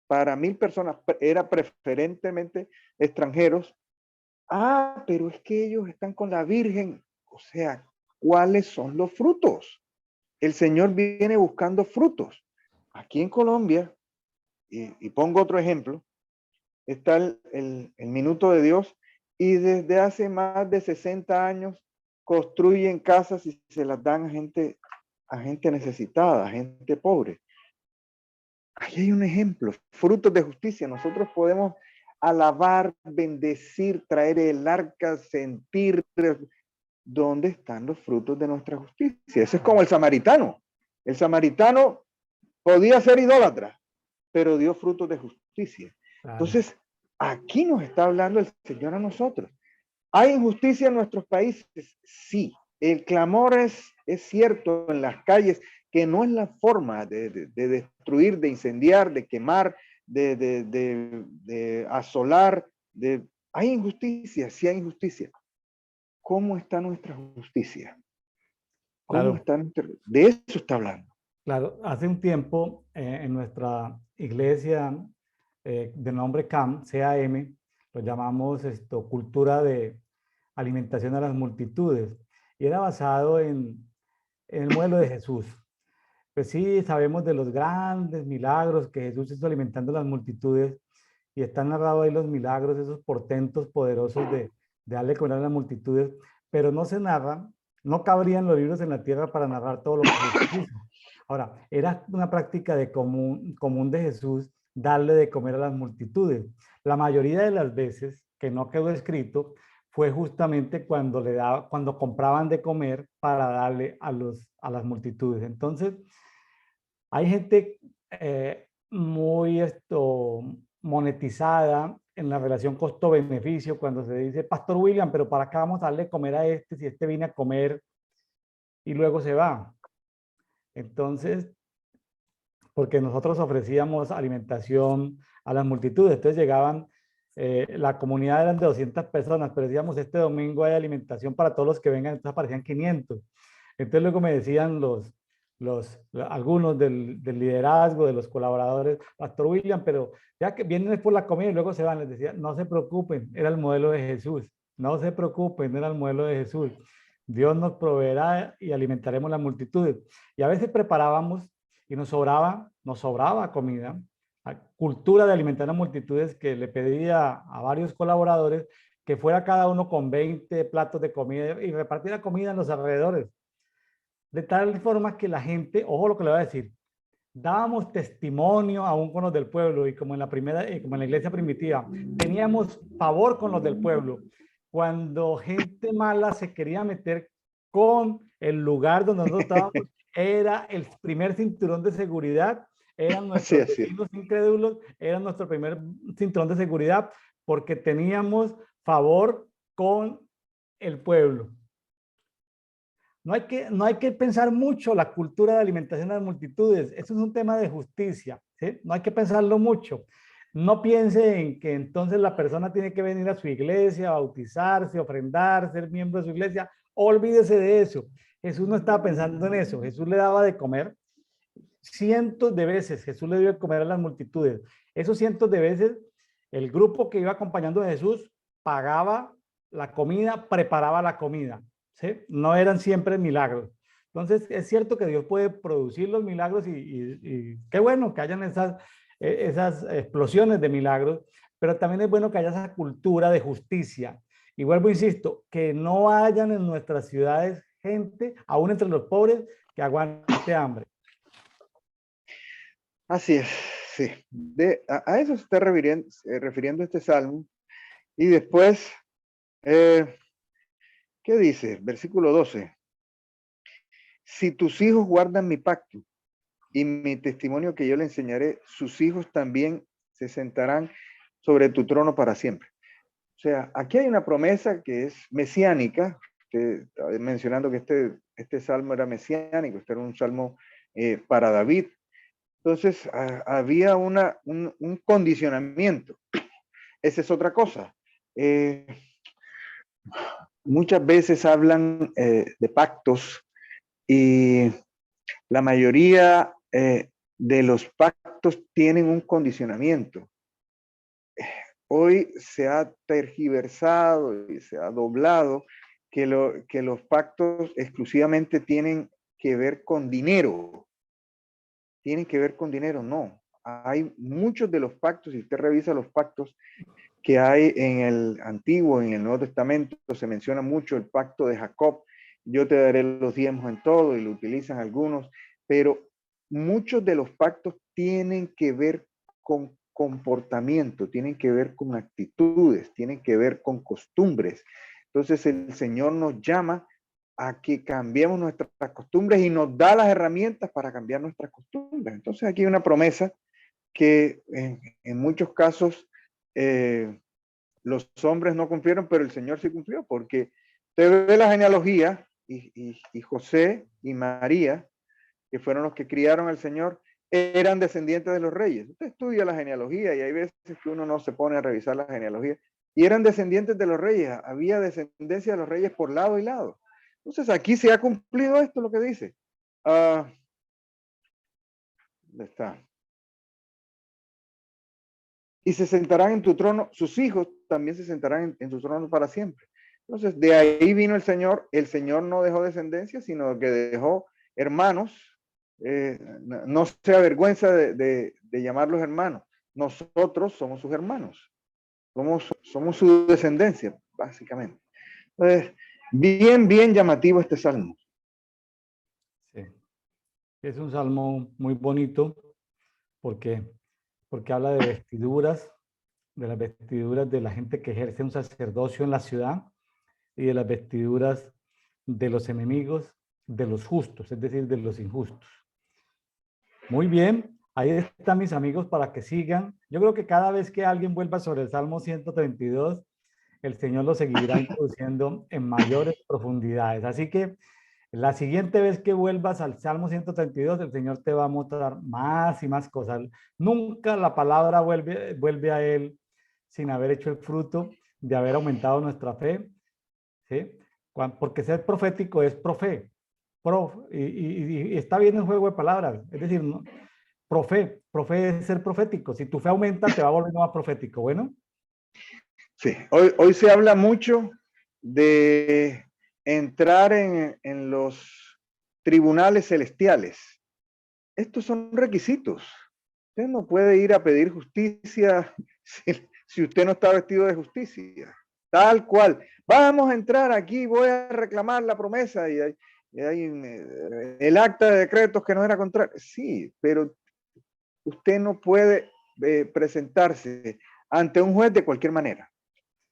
Speaker 2: Para 1000 personas, era preferentemente extranjeros. Ah, pero es que ellos están con la Virgen. O sea, ¿cuáles son los frutos? El Señor viene buscando frutos. Aquí en Colombia, y pongo otro ejemplo, está el Minuto de Dios, y desde hace más de 60 años construyen casas y se las dan a gente necesitada, a gente pobre. Ahí hay un ejemplo, frutos de justicia. Nosotros podemos alabar, bendecir, traer el arca, sentir. ¿Dónde están los frutos de nuestra justicia? Eso es como el samaritano. El samaritano podía ser idólatra, pero dio frutos de justicia.
Speaker 1: Claro.
Speaker 2: Entonces, aquí nos está hablando el Señor a nosotros. ¿Hay injusticia en nuestros países? Sí. El clamor es cierto en las calles, que no es la forma de destruir, de incendiar, de quemar, de asolar. Hay injusticia, sí hay injusticia. ¿Cómo está nuestra justicia? ¿Cómo
Speaker 1: Claro,
Speaker 2: está nuestra... De eso está hablando.
Speaker 1: claro. Hace un tiempo en nuestra iglesia de nombre CAM, CAM, lo llamamos esto, cultura de alimentación a las multitudes, y era basado en el modelo de Jesús. Pues sí, sabemos de los grandes milagros que Jesús hizo alimentando a las multitudes, y están narrados ahí los milagros, esos portentos poderosos de darle comer a las multitudes, pero no se narra, no cabrían los libros en la tierra para narrar todo lo que Jesús hizo. Ahora, era una práctica de común de Jesús darle de comer a las multitudes. La mayoría de las veces que no quedó escrito fue justamente cuando compraban de comer para darle a las multitudes. Entonces, hay gente muy monetizada en la relación costo-beneficio cuando se dice, Pastor William, pero ¿para qué vamos a darle comer a este si este viene a comer y luego se va? Entonces, porque nosotros ofrecíamos alimentación a las multitudes, entonces llegaban, la comunidad eran de 200 personas, pero decíamos, este domingo hay alimentación para todos los que vengan, entonces aparecían 500. Entonces luego me decían algunos del liderazgo, de los colaboradores, Pastor William, pero ya que vienen por la comida y luego se van, les decía, no se preocupen, era el modelo de Jesús, no se preocupen, era el modelo de Jesús. Dios nos proveerá y alimentaremos las multitudes. Y a veces preparábamos y nos sobraba comida, cultura de alimentar a multitudes, que le pedía a varios colaboradores que fuera cada uno con 20 platos de comida y repartiera comida en los alrededores. De tal forma que la gente, ojo lo que le voy a decir, dábamos testimonio aún con los del pueblo y como en la primera, como en la iglesia primitiva, teníamos favor con los del pueblo. Cuando gente mala se quería meter con el lugar donde nosotros estábamos, era el primer cinturón de seguridad, eran
Speaker 2: Sí,
Speaker 1: nuestros
Speaker 2: así es.
Speaker 1: vecinos incrédulos, era nuestro primer cinturón de seguridad porque teníamos favor con el pueblo. No hay que pensar mucho la cultura de alimentación de las multitudes. Eso es un tema de justicia, ¿sí? No hay que pensarlo mucho. No piense en que entonces la persona tiene que venir a su iglesia, bautizarse, ofrendar, ser miembro de su iglesia. Olvídese de eso. Jesús no estaba pensando en eso. Jesús le daba de comer cientos de veces. Jesús le dio de comer a las multitudes. Esos cientos de veces, el grupo que iba acompañando a Jesús pagaba la comida, preparaba la comida. ¿Sí? No eran siempre milagros. Entonces, es cierto que Dios puede producir los milagros y qué bueno que hayan esas explosiones de milagros, pero también es bueno que haya esa cultura de justicia. Y vuelvo, insisto, que no hayan en nuestras ciudades gente, aún entre los pobres, que aguante hambre.
Speaker 2: Así es, sí. A eso se está refiriendo este salmo. Y después, ¿qué dice? Versículo 12. Si tus hijos guardan mi pacto y mi testimonio que yo le enseñaré, sus hijos también se sentarán sobre tu trono para siempre. O sea, aquí hay una promesa que es mesiánica, que estaba mencionando que este salmo era mesiánico, este era un salmo para David. Entonces, había un condicionamiento. Esa es otra cosa. Muchas veces hablan de pactos y la mayoría de los pactos tienen un condicionamiento. Hoy se ha tergiversado y se ha doblado que los pactos exclusivamente tienen que ver con dinero. Tienen que ver con dinero, no. Hay muchos de los pactos, si usted revisa los pactos que hay en el Antiguo, en el Nuevo Testamento, se menciona mucho el pacto de Jacob, yo te daré los diezmos en todo, y lo utilizan algunos, pero muchos de los pactos tienen que ver con comportamiento, tienen que ver con actitudes, tienen que ver con costumbres. Entonces el Señor nos llama a que cambiemos nuestras costumbres y nos da las herramientas para cambiar nuestras costumbres. Entonces aquí hay una promesa que en muchos casos los hombres no cumplieron, pero el Señor sí cumplió, porque usted ve la genealogía y José y María, que fueron los que criaron al Señor, eran descendientes de los reyes. Usted estudia la genealogía y hay veces que uno no se pone a revisar la genealogía, y eran descendientes de los reyes, había descendencia de los reyes por lado y lado. Entonces aquí se ha cumplido esto, lo que dice. ¿Dónde está? Y se sentarán en tu trono, sus hijos también se sentarán en su trono para siempre. Entonces, de ahí vino el Señor no dejó descendencia, sino que dejó hermanos, no se avergüenza de llamarlos hermanos, nosotros somos sus hermanos, somos su descendencia, básicamente. Entonces, bien llamativo este salmo.
Speaker 1: Sí. Es un salmo muy bonito porque, porque habla de vestiduras, de las vestiduras de la gente que ejerce un sacerdocio en la ciudad y de las vestiduras de los enemigos, de los justos, es decir, de los injustos. Muy bien, ahí están mis amigos para que sigan. Yo creo que cada vez que alguien vuelva sobre el Salmo 132, el Señor lo seguirá introduciendo en mayores profundidades. Así que la siguiente vez que vuelvas al Salmo 132, el Señor te va a mostrar más y más cosas. Nunca la palabra vuelve a Él sin haber hecho el fruto de haber aumentado nuestra fe, ¿sí? Porque ser profético es profe, y está bien el juego de palabras, es decir, ¿no? Profe es ser profético. Si tu fe aumenta, te va a volver más profético. Bueno.
Speaker 2: Sí, hoy se habla mucho de entrar en los tribunales celestiales. Estos son requisitos. Usted no puede ir a pedir justicia si usted no está vestido de justicia. Tal cual. Vamos a entrar aquí, voy a reclamar la promesa y hay el acta de decretos que no era contrario. Sí, pero usted no puede presentarse ante un juez de cualquier manera.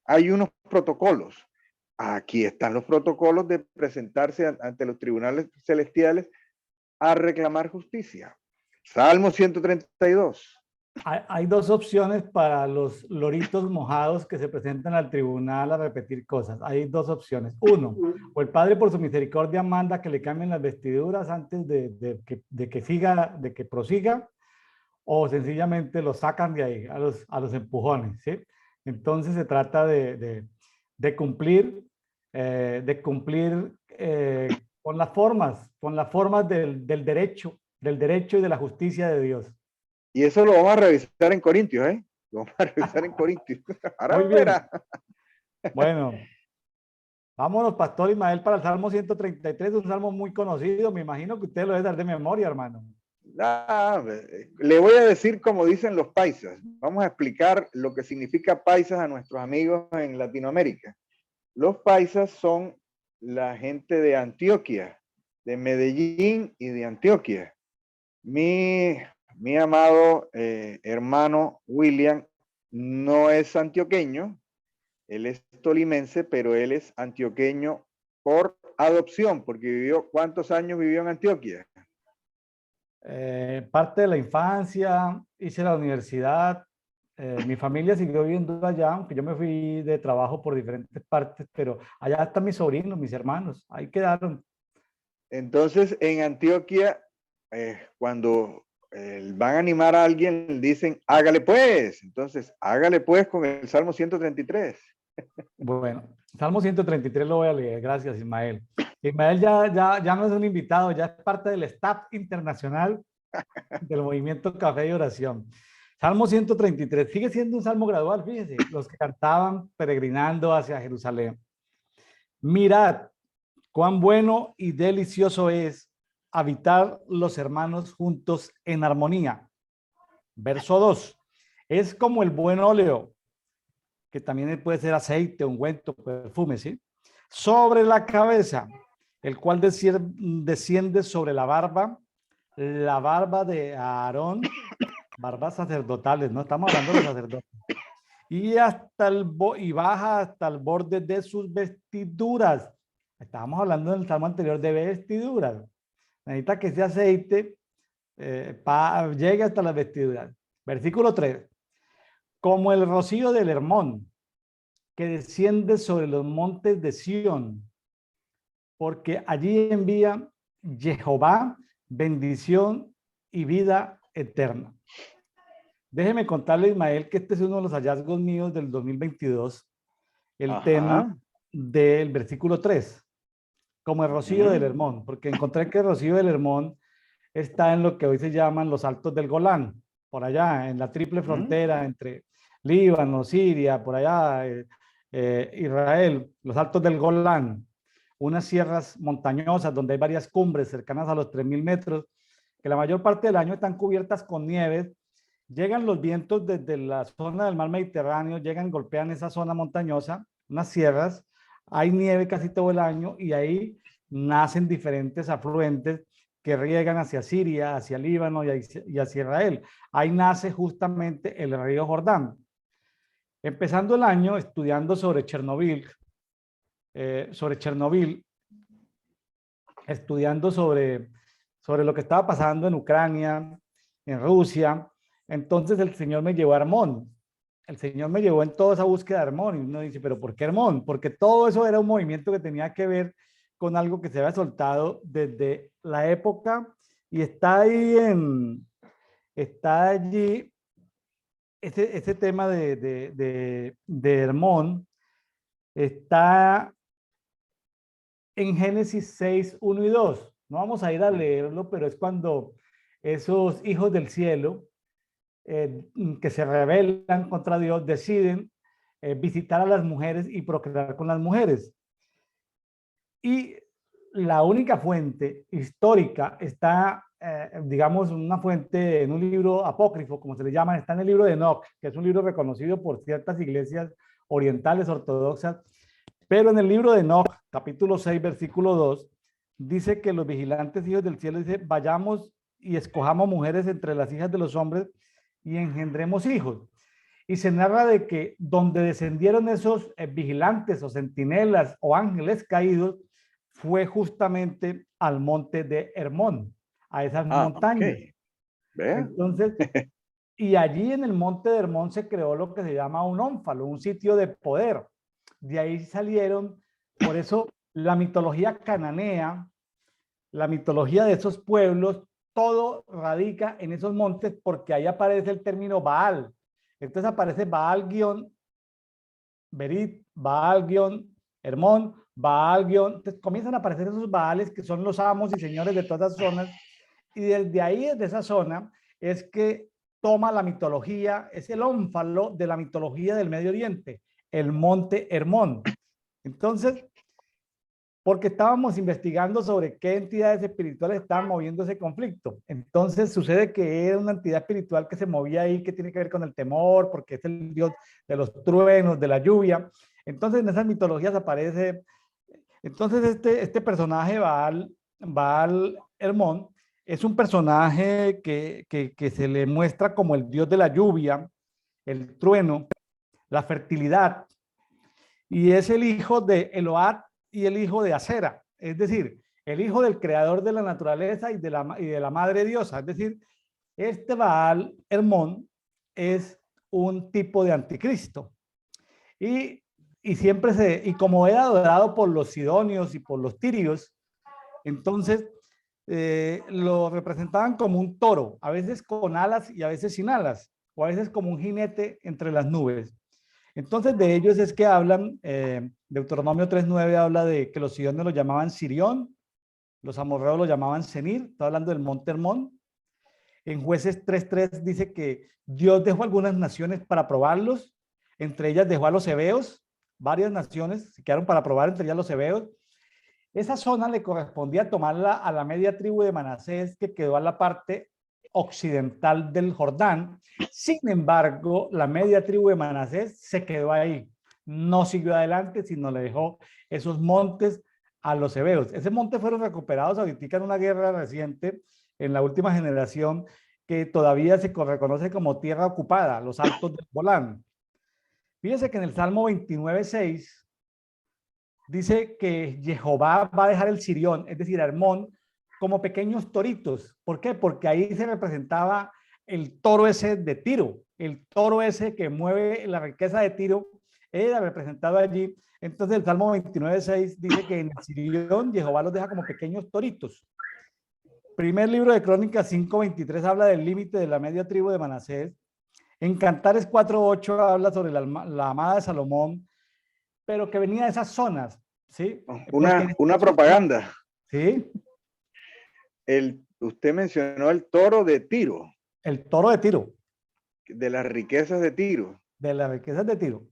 Speaker 2: Hay unos protocolos. Aquí están los protocolos de presentarse ante los tribunales celestiales a reclamar justicia. Salmo 132.
Speaker 1: Hay dos opciones para los loritos mojados que se presentan al tribunal a repetir cosas. Hay dos opciones. Uno, o el Padre por su misericordia manda que le cambien las vestiduras antes de que prosiga, o sencillamente lo sacan de ahí a los empujones, ¿sí? Entonces se trata de cumplir, con las formas del derecho y de la justicia de Dios.
Speaker 2: Y eso lo vamos a revisar en Corintios, ¿eh? Lo vamos a revisar en Corintios. Ahora
Speaker 1: Muy bien.
Speaker 2: verá.
Speaker 1: Bueno, vámonos, Pastor Ismael, para el Salmo 133, un salmo muy conocido. Me imagino que usted lo debe dar de memoria, hermano.
Speaker 2: Le voy a decir como dicen los paisas. Vamos a explicar lo que significa paisas a nuestros amigos en Latinoamérica. Los paisas son la gente de Antioquia, de Medellín y de Antioquia. Mi amado hermano William no es antioqueño, él es tolimense, pero él es antioqueño por adopción, porque vivió, ¿cuántos años vivió en Antioquia?
Speaker 1: Parte de la infancia, hice la universidad, mi familia siguió viviendo allá, aunque yo me fui de trabajo por diferentes partes, pero allá están mis sobrinos, mis hermanos, ahí quedaron.
Speaker 2: Entonces, en Antioquia, cuando van a animar a alguien, dicen, hágale pues. Entonces, hágale pues con el Salmo 133.
Speaker 1: Bueno, Salmo 133 lo voy a leer, gracias Ismael. Ismael ya no es un invitado, ya es parte del staff internacional del movimiento Café y Oración. Salmo 133, sigue siendo un salmo gradual, fíjense, los que cantaban peregrinando hacia Jerusalén. Mirad, cuán bueno y delicioso es habitar los hermanos juntos en armonía. Verso 2, es como el buen óleo, que también puede ser aceite, ungüento, perfume, ¿sí? Sobre la cabeza, el cual desciende sobre la barba de Aarón, barbas sacerdotales, no estamos hablando de los sacerdotes, y baja hasta el borde de sus vestiduras. Estábamos hablando en el salmo anterior de vestiduras. Necesita que ese aceite llegue hasta las vestiduras. Versículo 3. Como el rocío del Hermón, que desciende sobre los montes de Sión, porque allí envía Jehová bendición y vida eterna. Déjeme contarle, Ismael, que este es uno de los hallazgos míos del 2022, el tema del versículo 3, como el rocío del Hermón, porque encontré que el rocío del Hermón está en lo que hoy se llaman los Altos del Golán, por allá, en la triple frontera entre Líbano, Siria, por allá, Israel, los Altos del Golán, unas sierras montañosas donde hay varias cumbres cercanas a los 3000 metros, que la mayor parte del año están cubiertas con nieves. Llegan los vientos desde la zona del mar Mediterráneo, golpean esa zona montañosa, unas sierras, hay nieve casi todo el año y ahí nacen diferentes afluentes que riegan hacia Siria, hacia Líbano y hacia Israel. Ahí nace justamente el río Jordán. Empezando el año estudiando sobre Chernobyl, estudiando sobre lo que estaba pasando en Ucrania, en Rusia. Entonces el Señor me llevó a Hermón. El Señor me llevó en toda esa búsqueda de Hermón. Y uno dice, ¿pero por qué Hermón? Porque todo eso era un movimiento que tenía que ver con algo que se había soltado desde la época y está allí ese tema de Hermón está en Génesis 6, 1 y 2. No vamos a ir a leerlo, pero es cuando esos hijos del cielo que se rebelan contra Dios deciden visitar a las mujeres y procrear con las mujeres. Y la única fuente histórica está, digamos, una fuente en un libro apócrifo, como se le llama, está en el libro de Enoch, que es un libro reconocido por ciertas iglesias orientales ortodoxas, pero en el libro de Enoch, capítulo 6, versículo 2, dice que los vigilantes hijos del cielo dice, vayamos y escojamos mujeres entre las hijas de los hombres y engendremos hijos. Y se narra de que donde descendieron esos vigilantes o centinelas o ángeles caídos fue justamente al monte de Hermón, a esas
Speaker 2: Ok.
Speaker 1: montañas.
Speaker 2: Vea.
Speaker 1: Entonces, y allí en el monte de Hermón se creó lo que se llama un ónfalo, un sitio de poder. De ahí salieron, por eso la mitología cananea, la mitología de esos pueblos, todo radica en esos montes porque ahí aparece el término Baal. Entonces aparece Baal-Berit, Baal-Hermón, Baal-. Entonces comienzan a aparecer esos Baales que son los amos y señores de todas las zonas. Y desde ahí, desde esa zona, es que toma la mitología, es el ónfalo de la mitología del Medio Oriente, el monte Hermón. Entonces, porque estábamos investigando sobre qué entidades espirituales estaban moviendo ese conflicto. Entonces sucede que era una entidad espiritual que se movía ahí, que tiene que ver con el temor, porque es el dios de los truenos, de la lluvia. Entonces en esas mitologías aparece, entonces este personaje Baal Hermón, es un personaje que se le muestra como el dios de la lluvia, el trueno, la fertilidad, y es el hijo de Eloat y el hijo de Acera, es decir, el hijo del creador de la naturaleza y de la madre diosa. Es decir, este Baal Hermón es un tipo de anticristo. Y, y como era adorado por los sidonios y por los tirios, entonces lo representaban como un toro, a veces con alas y a veces sin alas, o a veces como un jinete entre las nubes. Entonces, de ellos es que hablan, Deuteronomio 3:9 habla de que los sidonios lo llamaban Sirión, los amorreos lo llamaban Senir, está hablando del monte Hermón. En Jueces 3:3 dice que Dios dejó algunas naciones para probarlos, entre ellas dejó a los heveos, varias naciones se quedaron para probar, entre ellas los heveos. Esa zona le correspondía tomarla a la media tribu de Manasés, que quedó a la parte occidental del Jordán. Sin embargo, la media tribu de Manasés se quedó ahí. No siguió adelante, sino le dejó esos montes a los heveos. Esos montes fueron recuperados ahorita en una guerra reciente, en la última generación, que todavía se reconoce como tierra ocupada, los altos del Golán. Fíjense que en el Salmo 29:6 dice que Jehová va a dejar el Sirión, es decir, Hermón, como pequeños toritos. ¿Por qué? Porque ahí se representaba el toro ese de Tiro, el toro ese que mueve la riqueza de Tiro, era representado allí. Entonces el Salmo 29:6 dice que en el Sirión Jehová los deja como pequeños toritos. Primer libro de Crónicas 5:23 habla del límite de la media tribu de Manasés. En Cantares 4:8 habla sobre la amada de Salomón, pero que venía de esas zonas, ¿sí?
Speaker 2: Una propaganda.
Speaker 1: Sí.
Speaker 2: Usted mencionó el toro de Tiro.
Speaker 1: El toro de Tiro.
Speaker 2: De las riquezas de Tiro.
Speaker 1: De las riquezas de Tiro.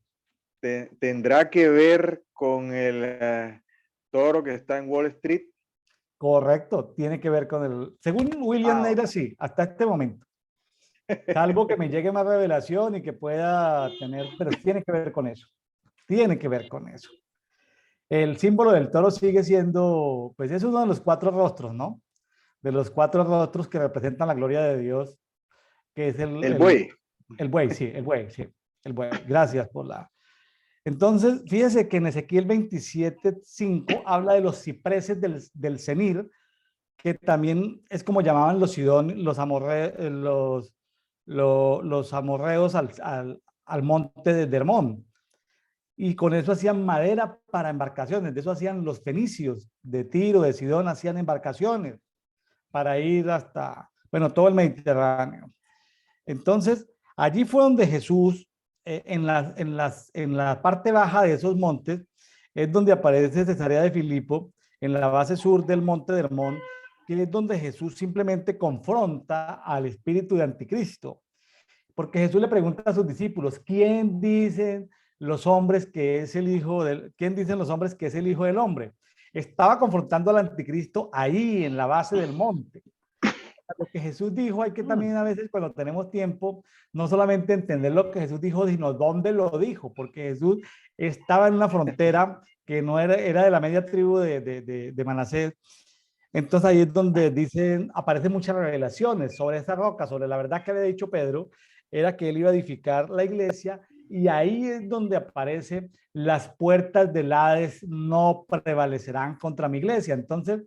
Speaker 2: ¿Tendrá que ver con el toro que está en Wall Street?
Speaker 1: Correcto, tiene que ver con el... Según William Neira, sí, hasta este momento. Algo que me llegue más revelación y que pueda tener, pero tiene que ver con eso. Tiene que ver con eso. El símbolo del toro sigue siendo, pues es uno de los 4 rostros, ¿no? De los 4 rostros que representan la gloria de Dios, que es
Speaker 2: el buey.
Speaker 1: El buey, sí, el buey, sí. El buey. Gracias por la... Entonces, fíjese que en Ezequiel 27:5 habla de los cipreses del Senir, que también es como llamaban los los amorreos al monte de Hermón. Y con eso hacían madera para embarcaciones, de eso hacían los fenicios de Tiro, de Sidón, hacían embarcaciones para ir hasta, bueno, todo el Mediterráneo. Entonces, allí fue donde Jesús, en la parte baja de esos montes, es donde aparece Cesarea de Filipo, en la base sur del monte de Hermón, que es donde Jesús simplemente confronta al espíritu de anticristo. Porque Jesús le pregunta a sus discípulos, ¿quién dicen los hombres que es el hijo del, quién dicen los hombres que es el hijo del hombre? Estaba confrontando al anticristo ahí en la base del monte. Lo que Jesús dijo, hay que también a veces cuando tenemos tiempo, no solamente entender lo que Jesús dijo, sino dónde lo dijo, porque Jesús estaba en una frontera que no era de la media tribu de Manasés. Entonces ahí es donde dicen, aparecen muchas revelaciones sobre esa roca, sobre la verdad que había dicho Pedro, era que él iba a edificar la iglesia, y ahí es donde aparece las puertas del Hades no prevalecerán contra mi iglesia. Entonces,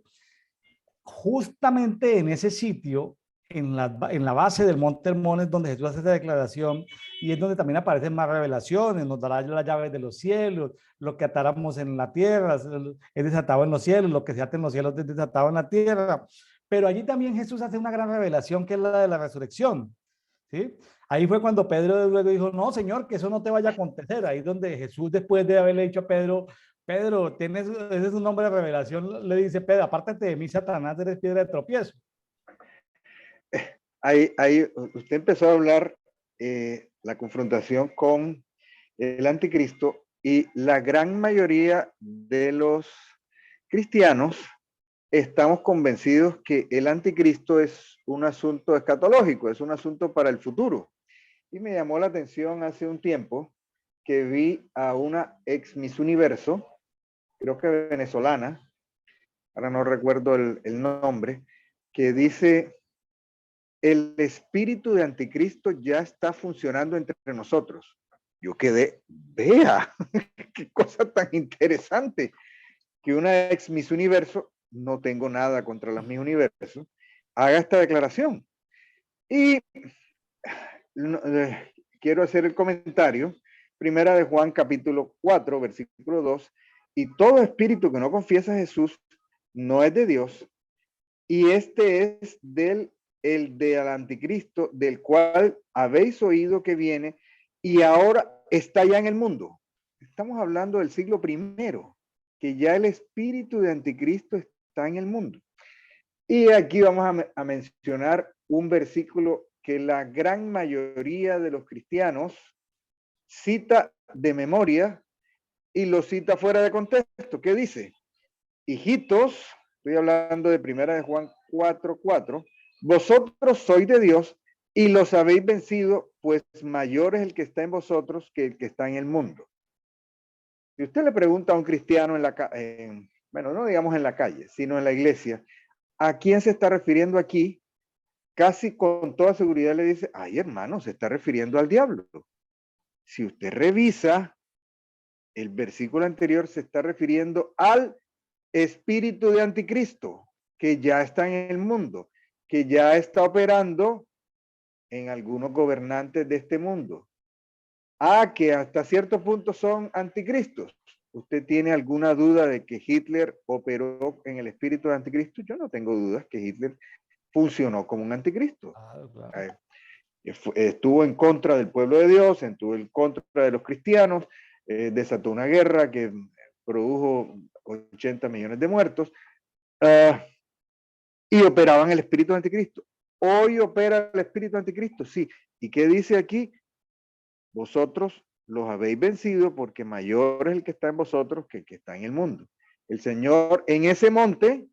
Speaker 1: justamente en ese sitio, en la base del Monte Hermón, es donde Jesús hace esa declaración, y es donde también aparecen más revelaciones. Nos dará las llaves de los cielos, lo que atáramos en la tierra es desatado en los cielos, lo que se ata en los cielos es desatado en la tierra. Pero allí también Jesús hace una gran revelación, que es la de la resurrección, ¿sí? Ahí fue cuando Pedro luego dijo, no, Señor, que eso no te vaya a acontecer. Ahí es donde Jesús, después de haberle dicho a Pedro, Pedro, tienes, ese es un nombre de revelación, le dice, Pedro, apártate de mí, Satanás, eres piedra de tropiezo.
Speaker 2: Ahí usted empezó a hablar la confrontación con el anticristo, y la gran mayoría de los cristianos estamos convencidos que el anticristo es un asunto escatológico, es un asunto para el futuro. Y me llamó la atención hace un tiempo que vi a una ex Miss Universo, creo que venezolana, ahora no recuerdo el nombre, que dice, el espíritu de anticristo ya está funcionando entre nosotros. Yo quedé, vea, qué cosa tan interesante, que una ex Miss Universo, no tengo nada contra las Miss Universo, haga esta declaración. Y quiero hacer el comentario, primera de Juan capítulo 4, versículo 2, y todo espíritu que no confiesa a Jesús no es de Dios, y este es el del anticristo, del cual habéis oído que viene y ahora está ya en el mundo. Estamos hablando del siglo primero, que ya el espíritu de anticristo está en el mundo. Y aquí vamos a mencionar un versículo que la gran mayoría de los cristianos cita de memoria y lo cita fuera de contexto. ¿Qué dice? Hijitos, estoy hablando de primera de Juan 4:4, vosotros sois de Dios y los habéis vencido, pues mayor es el que está en vosotros que el que está en el mundo. Si usted le pregunta a un cristiano bueno, no digamos en la calle, sino en la iglesia, ¿a quién se está refiriendo aquí? Casi con toda seguridad le dice, ay hermano, se está refiriendo al diablo. Si usted revisa el versículo anterior, se está refiriendo al espíritu de anticristo, que ya está en el mundo, que ya está operando en algunos gobernantes de este mundo. Que hasta cierto punto son anticristos. ¿Usted tiene alguna duda de que Hitler operó en el espíritu de anticristo? Yo no tengo dudas que Hitler funcionó como un anticristo. Claro. Estuvo en contra del pueblo de Dios, estuvo en contra de los cristianos, desató una guerra que produjo 80 millones de muertos, y operaban el espíritu anticristo. ¿Hoy opera el espíritu anticristo? Sí. ¿Y qué dice aquí? Vosotros los habéis vencido porque mayor es el que está en vosotros que el que está en el mundo. El Señor en ese monte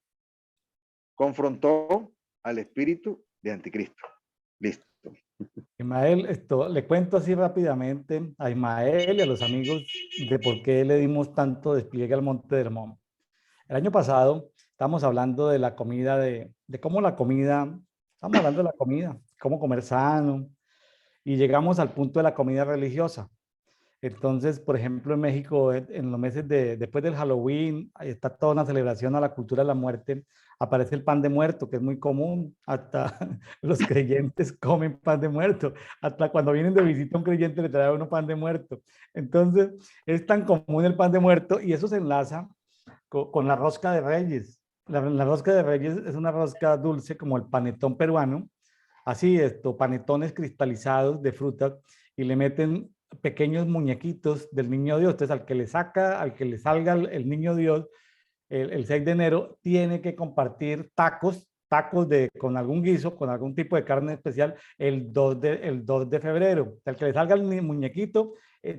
Speaker 2: confrontó al espíritu de anticristo. Listo.
Speaker 1: Ismael, esto le cuento así rápidamente a Ismael y a los amigos de por qué le dimos tanto despliegue al Monte Hermón. El año pasado estábamos hablando de la comida, de cómo la comida, estamos hablando de la comida, cómo comer sano, y llegamos al punto de la comida religiosa. Entonces, por ejemplo, en México, en los meses después del Halloween, ahí está toda una celebración a la cultura de la muerte, aparece el pan de muerto, que es muy común, hasta los creyentes comen pan de muerto, hasta cuando vienen de visita un creyente le trae uno pan de muerto. Entonces, es tan común el pan de muerto, y eso se enlaza con la rosca de Reyes. La rosca de Reyes es una rosca dulce como el panetón peruano, así panetones cristalizados de fruta, y le meten pequeños muñequitos del niño Dios. Entonces, al que le salga el niño Dios el 6 de enero, tiene que compartir tacos con algún guiso, con algún tipo de carne especial, el 2 de febrero. El que le salga el muñequito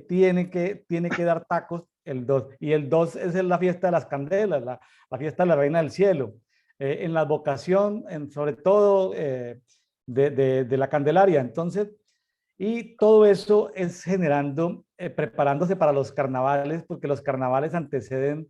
Speaker 1: tiene que dar tacos el 2. Y el 2 es la fiesta de las candelas, la fiesta de la Reina del Cielo. En la vocación, sobre todo de la Candelaria. Entonces, y todo eso es generando, preparándose para los carnavales, porque los carnavales anteceden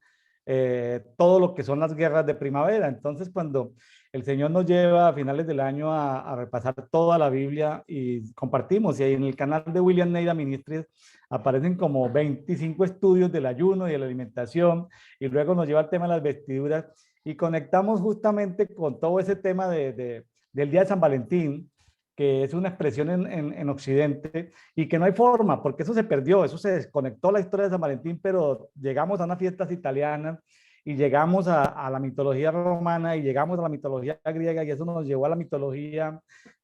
Speaker 1: todo lo que son las guerras de primavera. Entonces, cuando el Señor nos lleva a finales del año a repasar toda la Biblia y compartimos, y ahí en el canal de William Neira Ministries aparecen como 25 estudios del ayuno y de la alimentación, y luego nos lleva al tema de las vestiduras, y conectamos justamente con todo ese tema del Día de San Valentín, que es una expresión en Occidente, y que no hay forma, porque eso se perdió, eso se desconectó la historia de San Valentín, pero llegamos a unas fiestas italianas y llegamos a la mitología romana y llegamos a la mitología griega, y eso nos llevó a la mitología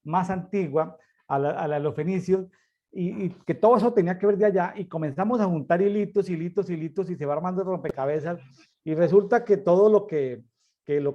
Speaker 1: más antigua, a los fenicios, y que todo eso tenía que ver de allá, y comenzamos a juntar hilitos, hilitos, hilitos, y se va armando el rompecabezas, y resulta que todo lo que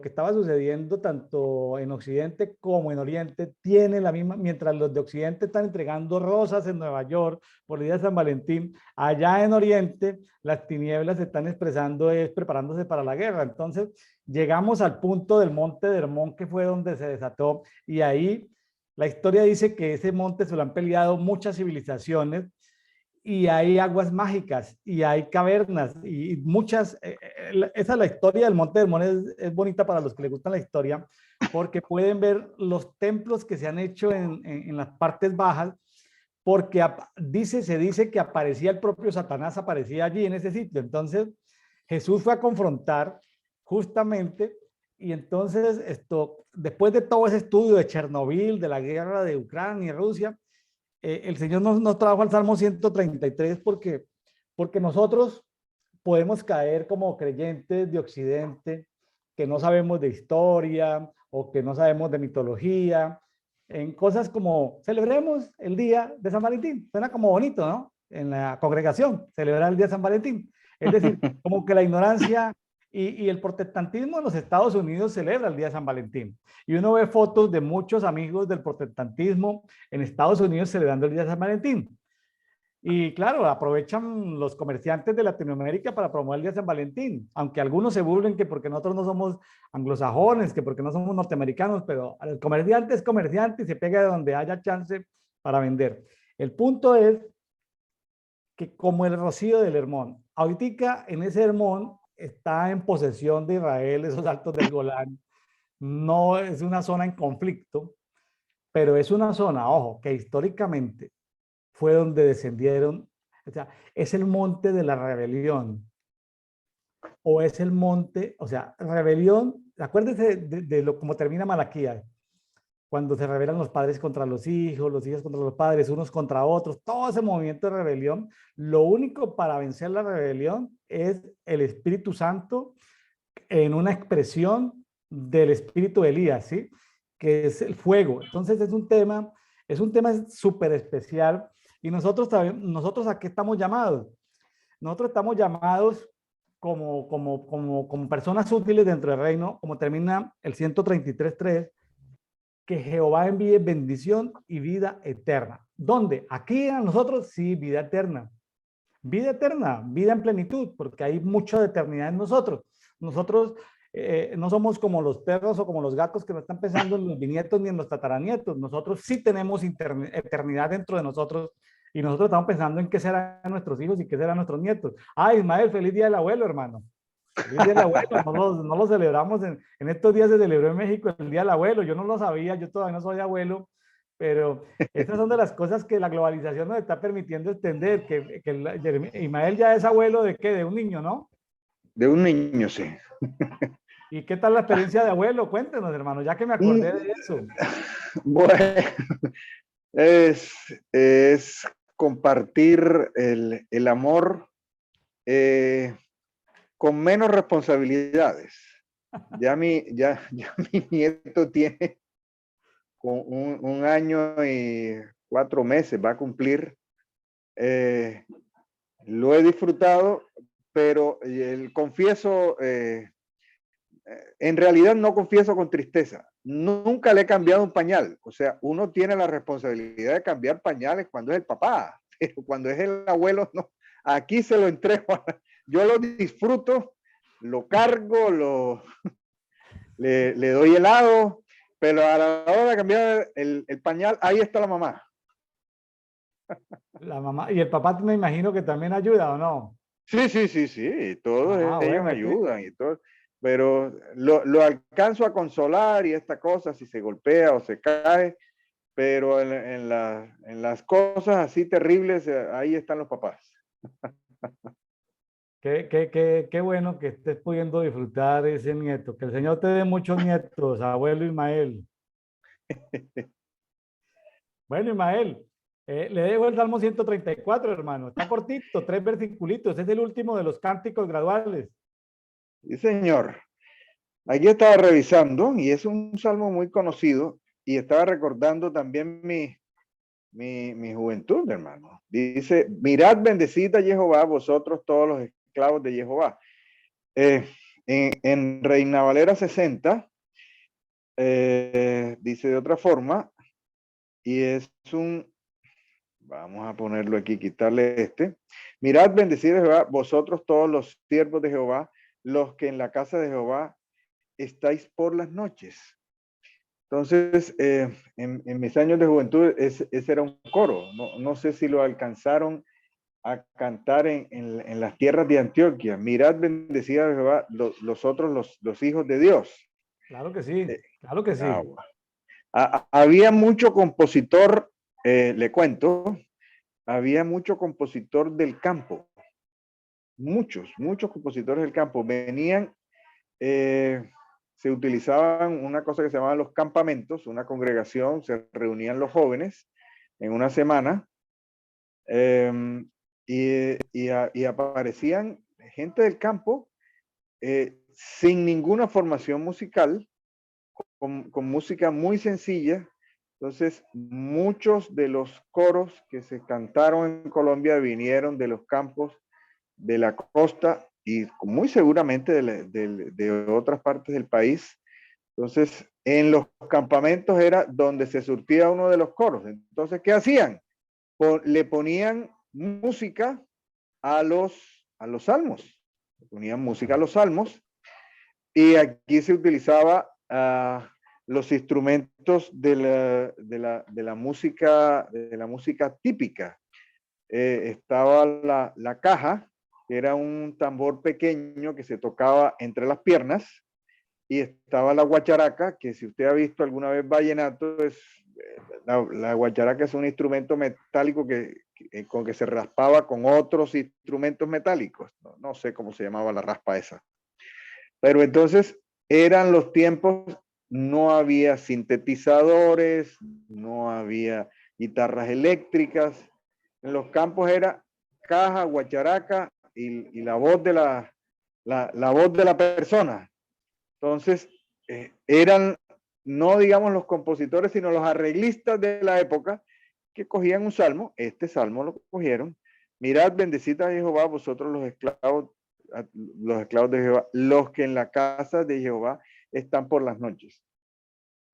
Speaker 1: estaba sucediendo tanto en Occidente como en Oriente tiene la misma, mientras los de Occidente están entregando rosas en Nueva York por el día de San Valentín, allá en Oriente las tinieblas se están expresando, es preparándose para la guerra. Entonces llegamos al punto del monte de Hermón, que fue donde se desató, y ahí la historia dice que ese monte se lo han peleado muchas civilizaciones, y hay aguas mágicas y hay cavernas y muchas, esa es la historia del Monte del Mon, es bonita para los que les gusta la historia, porque pueden ver los templos que se han hecho en las partes bajas, porque se dice que aparecía el propio Satanás, aparecía allí en ese sitio. Entonces Jesús fue a confrontar justamente, y entonces después de todo ese estudio de Chernobyl, de la guerra de Ucrania y Rusia, el Señor nos trajo al Salmo 133 porque nosotros podemos caer como creyentes de Occidente que no sabemos de historia o que no sabemos de mitología, en cosas como celebremos el día de San Valentín. Suena como bonito, ¿no? En la congregación, celebrar el día de San Valentín. Es decir, como que la ignorancia y el protestantismo en los Estados Unidos celebra el día de San Valentín. Y uno ve fotos de muchos amigos del protestantismo en Estados Unidos celebrando el día de San Valentín. Y claro, aprovechan los comerciantes de Latinoamérica para promover el día de San Valentín, aunque algunos se burlen que porque nosotros no somos anglosajones, que porque no somos norteamericanos, pero el comerciante es comerciante y se pega de donde haya chance para vender. El punto es que como el rocío del Hermón, ahorita en ese Hermón está en posesión de Israel, esos altos del Golán, no es una zona en conflicto, pero es una zona, ojo, que históricamente fue donde descendieron, o sea, es el monte de la rebelión, o es el monte, o sea, rebelión, acuérdense de lo como termina Malaquías, cuando se rebelan los padres contra los hijos contra los padres, unos contra otros, todo ese movimiento de rebelión, lo único para vencer la rebelión es el Espíritu Santo en una expresión del espíritu de Elías, ¿sí? Que es el fuego. Entonces es un tema súper especial, y nosotros a qué estamos llamados. Nosotros estamos llamados como personas útiles dentro del reino, como termina el 133.3, que Jehová envíe bendición y vida eterna. ¿Dónde? Aquí a nosotros, sí, vida eterna. Vida eterna, vida en plenitud, porque hay mucha eternidad en nosotros. Nosotros no somos como los perros o como los gatos que no están pensando en los bisnietos ni en los tataranietos. Nosotros sí tenemos eternidad dentro de nosotros, y nosotros estamos pensando en qué serán nuestros hijos y qué serán nuestros nietos. Ah, Ismael, feliz día del abuelo, hermano. Feliz día del abuelo. No lo celebramos en estos días, se celebró en México el día del abuelo. Yo no lo sabía, yo todavía no soy abuelo, pero estas son de las cosas que la globalización nos está permitiendo extender, que Ismael ya es abuelo de qué, de un niño, ¿no?
Speaker 2: De un niño, sí.
Speaker 1: ¿Y qué tal la experiencia de abuelo? Cuéntenos, hermano, ya que me acordé de eso.
Speaker 2: Bueno, es compartir el amor con menos responsabilidades. Ya mi nieto tiene con un año y 4 meses, va a cumplir. Lo he disfrutado, pero confieso, en realidad no confieso con tristeza. Nunca le he cambiado un pañal. O sea, uno tiene la responsabilidad de cambiar pañales cuando es el papá, pero cuando es el abuelo, no. Aquí se lo entrego. Yo lo disfruto, lo cargo, le doy helado, pero a la hora de cambiar el pañal, ahí está la mamá.
Speaker 1: La mamá y el papá, me imagino que también ayuda, ¿o no?
Speaker 2: Sí, todos
Speaker 1: Ah,
Speaker 2: ellos
Speaker 1: bueno,
Speaker 2: me
Speaker 1: es que,
Speaker 2: ayudan y todo, pero lo alcanzo a consolar y esta cosa, si se golpea o se cae, pero en las cosas así terribles, ahí están los papás.
Speaker 1: qué bueno que estés pudiendo disfrutar ese nieto. Que el Señor te dé muchos nietos, abuelo Ismael. Bueno, Ismael, le dejo el Salmo 134, hermano. Está cortito, 3 versiculitos. Es el último de los cánticos graduales.
Speaker 2: Sí, señor. Aquí estaba revisando y es un salmo muy conocido y estaba recordando también mi juventud, hermano. Dice, mirad, bendecid a Jehová, vosotros todos los esclavos de Jehová. Eh, en Reina Valera 60, dice de otra forma, y es vamos a ponerlo aquí, quitarle este. Mirad, bendecid a Jehová, vosotros todos los siervos de Jehová, los que en la casa de Jehová estáis por las noches. Entonces, en mis años de juventud, ese era un coro. No sé si lo alcanzaron a cantar en las tierras de Antioquia. Mirad, bendecida de Jehová, los otros, los hijos de Dios.
Speaker 1: Claro que sí,
Speaker 2: Eh,
Speaker 1: claro que sí.
Speaker 2: había mucho compositor, le cuento, había mucho compositor del campo. Muchos compositores del campo. Venían, se utilizaban una cosa que se llamaban los campamentos, una congregación, se reunían los jóvenes en una semana. Y aparecían gente del campo sin ninguna formación musical, con música muy sencilla. Entonces, muchos de los coros que se cantaron en Colombia vinieron de los campos de la costa y muy seguramente de otras partes del país. Entonces, en los campamentos era donde se surtía uno de los coros. Entonces, ¿qué hacían? Le ponían música a los salmos. Le ponían música a los salmos y aquí se utilizaba los instrumentos de la música típica. Estaba la caja, que era un tambor pequeño que se tocaba entre las piernas, y estaba la guacharaca, que si usted ha visto alguna vez vallenato, la guacharaca es un instrumento metálico con que se raspaba con otros instrumentos metálicos. No sé cómo se llamaba la raspa esa. Pero entonces eran los tiempos, no había sintetizadores, no había guitarras eléctricas. En los campos era caja, guacharaca y la voz la voz de la persona. Entonces, eran no digamos los compositores, sino los arreglistas de la época que cogían un salmo, este salmo lo cogieron, mirad, bendecid a Jehová, vosotros los esclavos de Jehová, los que en la casa de Jehová están por las noches.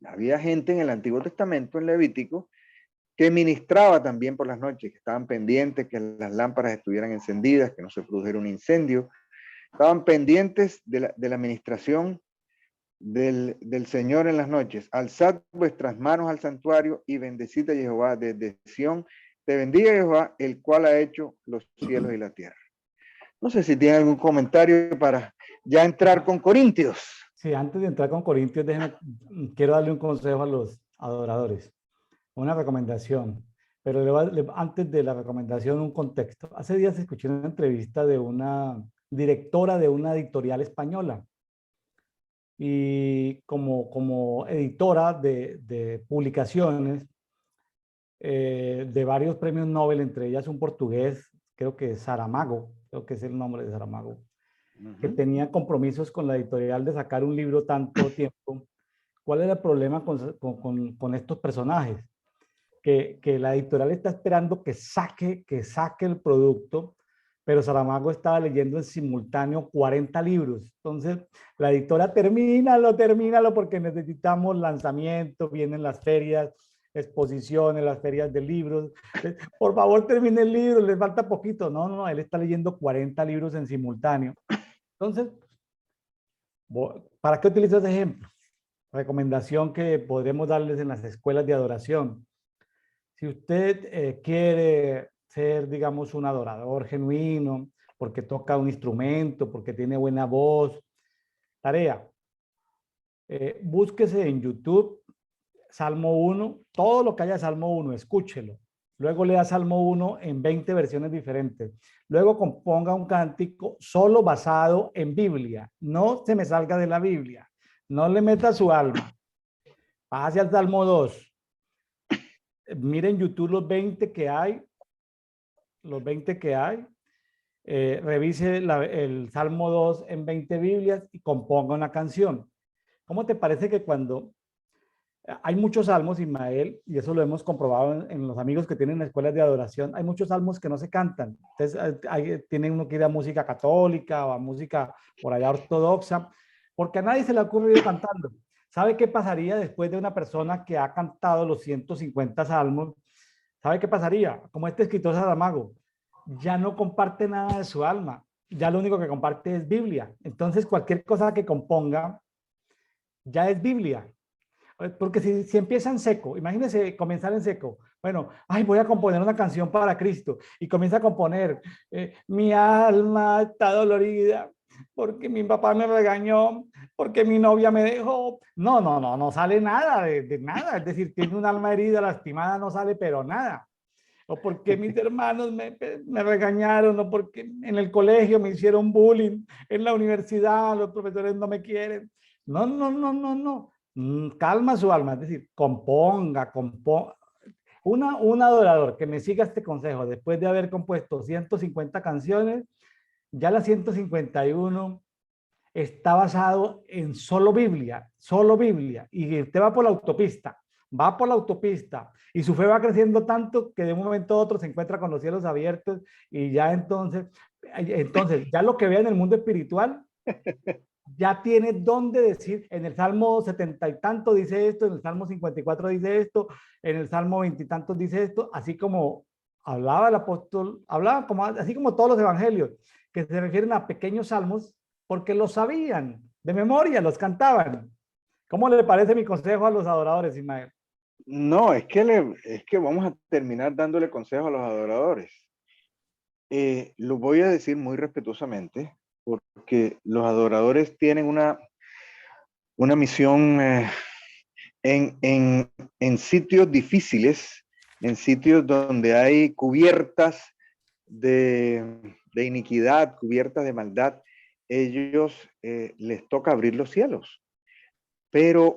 Speaker 2: Había gente en el Antiguo Testamento, en Levítico, que ministraba también por las noches, que estaban pendientes que las lámparas estuvieran encendidas, que no se produjera un incendio, estaban pendientes de la administración del Señor en las noches. Alzad vuestras manos al santuario y bendecid a Jehová desde Sión. Te bendiga Jehová, el cual ha hecho los cielos y la tierra. No sé si tiene algún comentario para ya entrar con Corintios.
Speaker 1: Sí, antes de entrar con Corintios, quiero darle un consejo a los adoradores, una recomendación, pero antes de la recomendación, un contexto. Hace días escuché una entrevista de una directora de una editorial española y como editora de publicaciones de varios premios Nobel, entre ellas un portugués, creo que Saramago, creo que es el nombre de Saramago, que tenía compromisos con la editorial de sacar un libro tanto tiempo. ¿Cuál es el problema con estos personajes? Que la editorial está esperando que saque el producto, pero Saramago estaba leyendo en simultáneo 40 libros. Entonces, la editora termínalo, porque necesitamos lanzamiento, vienen las ferias, exposiciones, las ferias de libros. Por favor, termine el libro, les falta poquito. No, él está leyendo 40 libros en simultáneo. Entonces, ¿para qué utilizo ese ejemplo? Recomendación que podremos darles en las escuelas de adoración. Si usted quiere ser, digamos, un adorador genuino, porque toca un instrumento, porque tiene buena voz. Tarea, búsquese en YouTube Salmo 1, todo lo que haya Salmo 1, escúchelo. Luego lea Salmo 1 en 20 versiones diferentes. Luego componga un cántico solo basado en Biblia. No se me salga de la Biblia. No le meta su alma. Pase al Salmo 2. Miren YouTube los 20 que hay. Los 20 que hay. Revise el Salmo 2 en 20 Biblias y componga una canción. ¿Cómo te parece que cuando hay muchos salmos, Ismael, y eso lo hemos comprobado en los amigos que tienen escuelas de adoración, hay muchos salmos que no se cantan? Entonces, tienen uno que ir a música católica o a música por allá ortodoxa, porque a nadie se le ha ocurrido cantarlo. ¿Sabe qué pasaría después de una persona que ha cantado los 150 salmos? ¿Sabe qué pasaría? Como este escritor Saramago, ya no comparte nada de su alma, ya lo único que comparte es Biblia. Entonces, cualquier cosa que componga ya es Biblia. Porque si empieza en seco, imagínense comenzar en seco. Bueno, ay, voy a componer una canción para Cristo y comienza a componer, mi alma está dolorida porque mi papá me regañó, porque mi novia me dejó. No, no, no, no sale nada de nada. Es decir, tiene un alma herida, lastimada, no sale, pero nada. O porque mis hermanos me regañaron, o porque en el colegio me hicieron bullying, en la universidad los profesores no me quieren. No, no, no, no, no. Calma su alma, es decir, componga. Un adorador que me siga este consejo después de haber compuesto 150 canciones, ya la 151 está basado en solo Biblia, y usted va por la autopista, y su fe va creciendo tanto que de un momento a otro se encuentra con los cielos abiertos, y ya entonces ya lo que vea en el mundo espiritual, ya tiene dónde decir. En el Salmo 70 y tanto dice esto, en el Salmo 54 dice esto, en el Salmo 20 y tantos dice esto, así como hablaba el apóstol, hablaba como, así como todos los evangelios, que se refieren a pequeños salmos, porque los sabían, de memoria, los cantaban. ¿Cómo le parece mi consejo a los adoradores, Ismael?
Speaker 2: No, es que vamos a terminar dándole consejo a los adoradores. Lo voy a decir muy respetuosamente, porque los adoradores tienen una misión en sitios difíciles, en sitios donde hay cubiertas de iniquidad, cubiertas de maldad. Ellos les toca abrir los cielos. Pero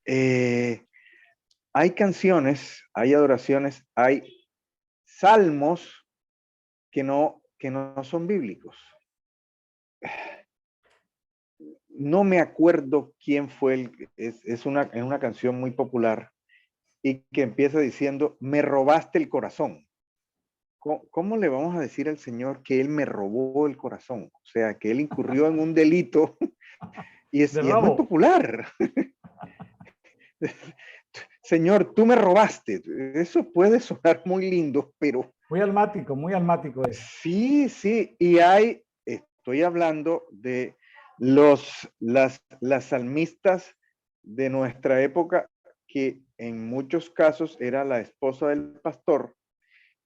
Speaker 2: hay canciones, hay adoraciones, hay salmos que no son bíblicos. No me acuerdo quién fue, es una canción muy popular y que empieza diciendo, me robaste el corazón. ¿Cómo le vamos a decir al Señor que Él me robó el corazón? O sea, que Él incurrió en un delito y es muy
Speaker 1: robo.
Speaker 2: popular. Señor, tú me robaste. Eso puede sonar muy lindo, pero
Speaker 1: Muy almático es.
Speaker 2: sí, sí. Y estoy hablando de las salmistas de nuestra época, que en muchos casos era la esposa del pastor.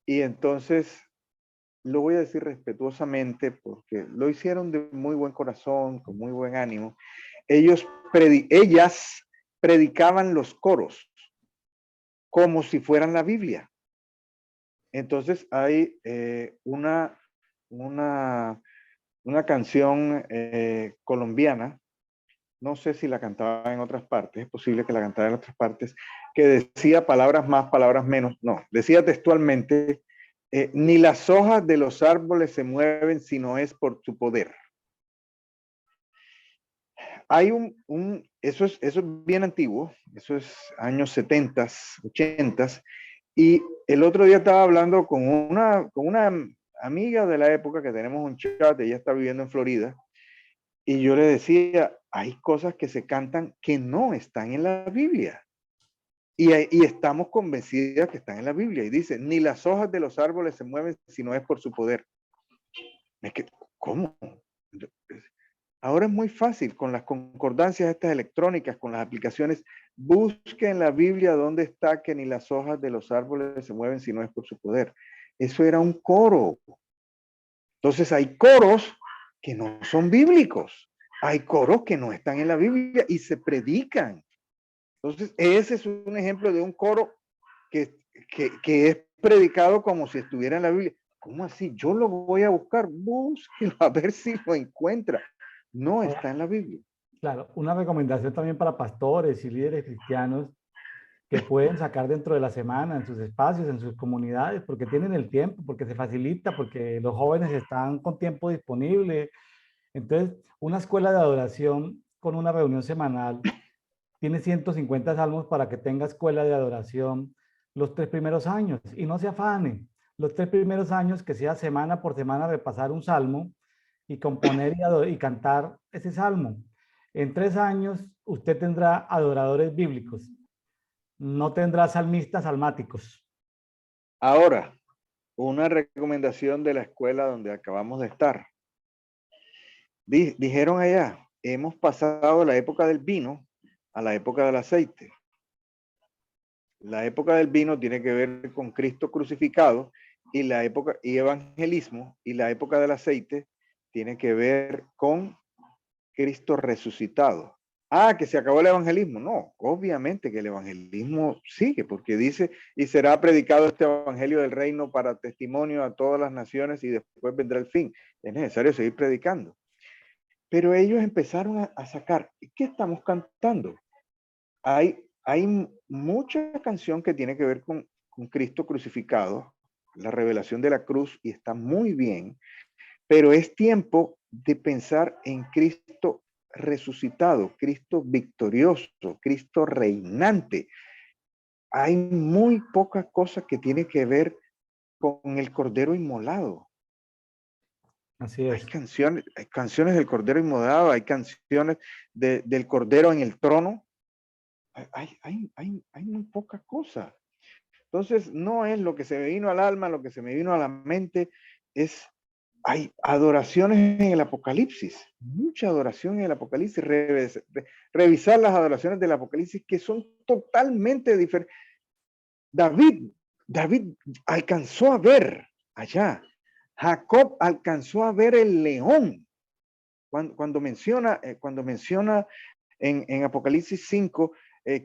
Speaker 2: Y entonces, lo voy a decir respetuosamente porque lo hicieron de muy buen corazón, con muy buen ánimo. Ellas predicaban los coros como si fueran la Biblia. Entonces hay una canción colombiana, no sé si la cantaba en otras partes, es posible que la cantara en otras partes, que decía palabras más, palabras menos. No, decía textualmente, ni las hojas de los árboles se mueven si no es por su poder. Hay eso es bien antiguo, eso es años 70, 80, y el otro día estaba hablando con una amiga de la época, que tenemos un chat, ella está viviendo en Florida, y yo le decía, hay cosas que se cantan que no están en la Biblia. Y estamos convencidas que están en la Biblia. Y dice, ni las hojas de los árboles se mueven si no es por su poder. Es que, ¿cómo? Ahora es muy fácil con las concordancias estas electrónicas, con las aplicaciones. Busque en la Biblia dónde está que ni las hojas de los árboles se mueven si no es por su poder. Eso era un coro. Entonces hay coros que no son bíblicos. Hay coros que no están en la Biblia y se predican. Entonces, ese es un ejemplo de un coro que es predicado como si estuviera en la Biblia. ¿Cómo así? Yo lo voy a buscar, búsquelo a ver si lo encuentra. No
Speaker 1: Ahora,
Speaker 2: está en la Biblia.
Speaker 1: claro, una recomendación también para pastores y líderes cristianos que pueden sacar dentro de la semana en sus espacios, en sus comunidades, porque tienen el tiempo, porque se facilita, porque los jóvenes están con tiempo disponible. Entonces, una escuela de adoración con una reunión semanal tiene 150 salmos para que tenga escuela de adoración los 3 primeros años y no se afane. Los 3 primeros años que sea semana por semana repasar un salmo y componer y cantar ese salmo. En 3 años usted tendrá adoradores bíblicos, no tendrá salmistas salmáticos.
Speaker 2: Ahora, una recomendación de la escuela donde acabamos de estar. Dijeron allá, hemos pasado la época del vino a la época del aceite. La época del vino tiene que ver con Cristo crucificado y la época y evangelismo, y la época del aceite tiene que ver con Cristo resucitado. Ah, que se acabó el evangelismo. No, obviamente que el evangelismo sigue, porque dice, y será predicado este evangelio del reino para testimonio a todas las naciones y después vendrá el fin. Es necesario seguir predicando. Pero ellos empezaron a sacar, ¿qué estamos cantando? Hay mucha canción que tiene que ver con Cristo crucificado, la revelación de la cruz, y está muy bien, pero es tiempo de pensar en Cristo resucitado, Cristo victorioso, Cristo reinante. Hay muy pocas cosas que tienen que ver con el Cordero inmolado.
Speaker 1: Así es.
Speaker 2: Hay canciones del Cordero inmolado, hay canciones del Cordero en el trono. Hay muy poca cosa. Entonces, no es lo que se me vino al alma, lo que se me vino a la mente, hay adoraciones en el Apocalipsis, mucha adoración en el Apocalipsis, revisar las adoraciones del Apocalipsis que son totalmente diferentes. David alcanzó a ver allá, Jacob alcanzó a ver el león, cuando menciona en Apocalipsis 5,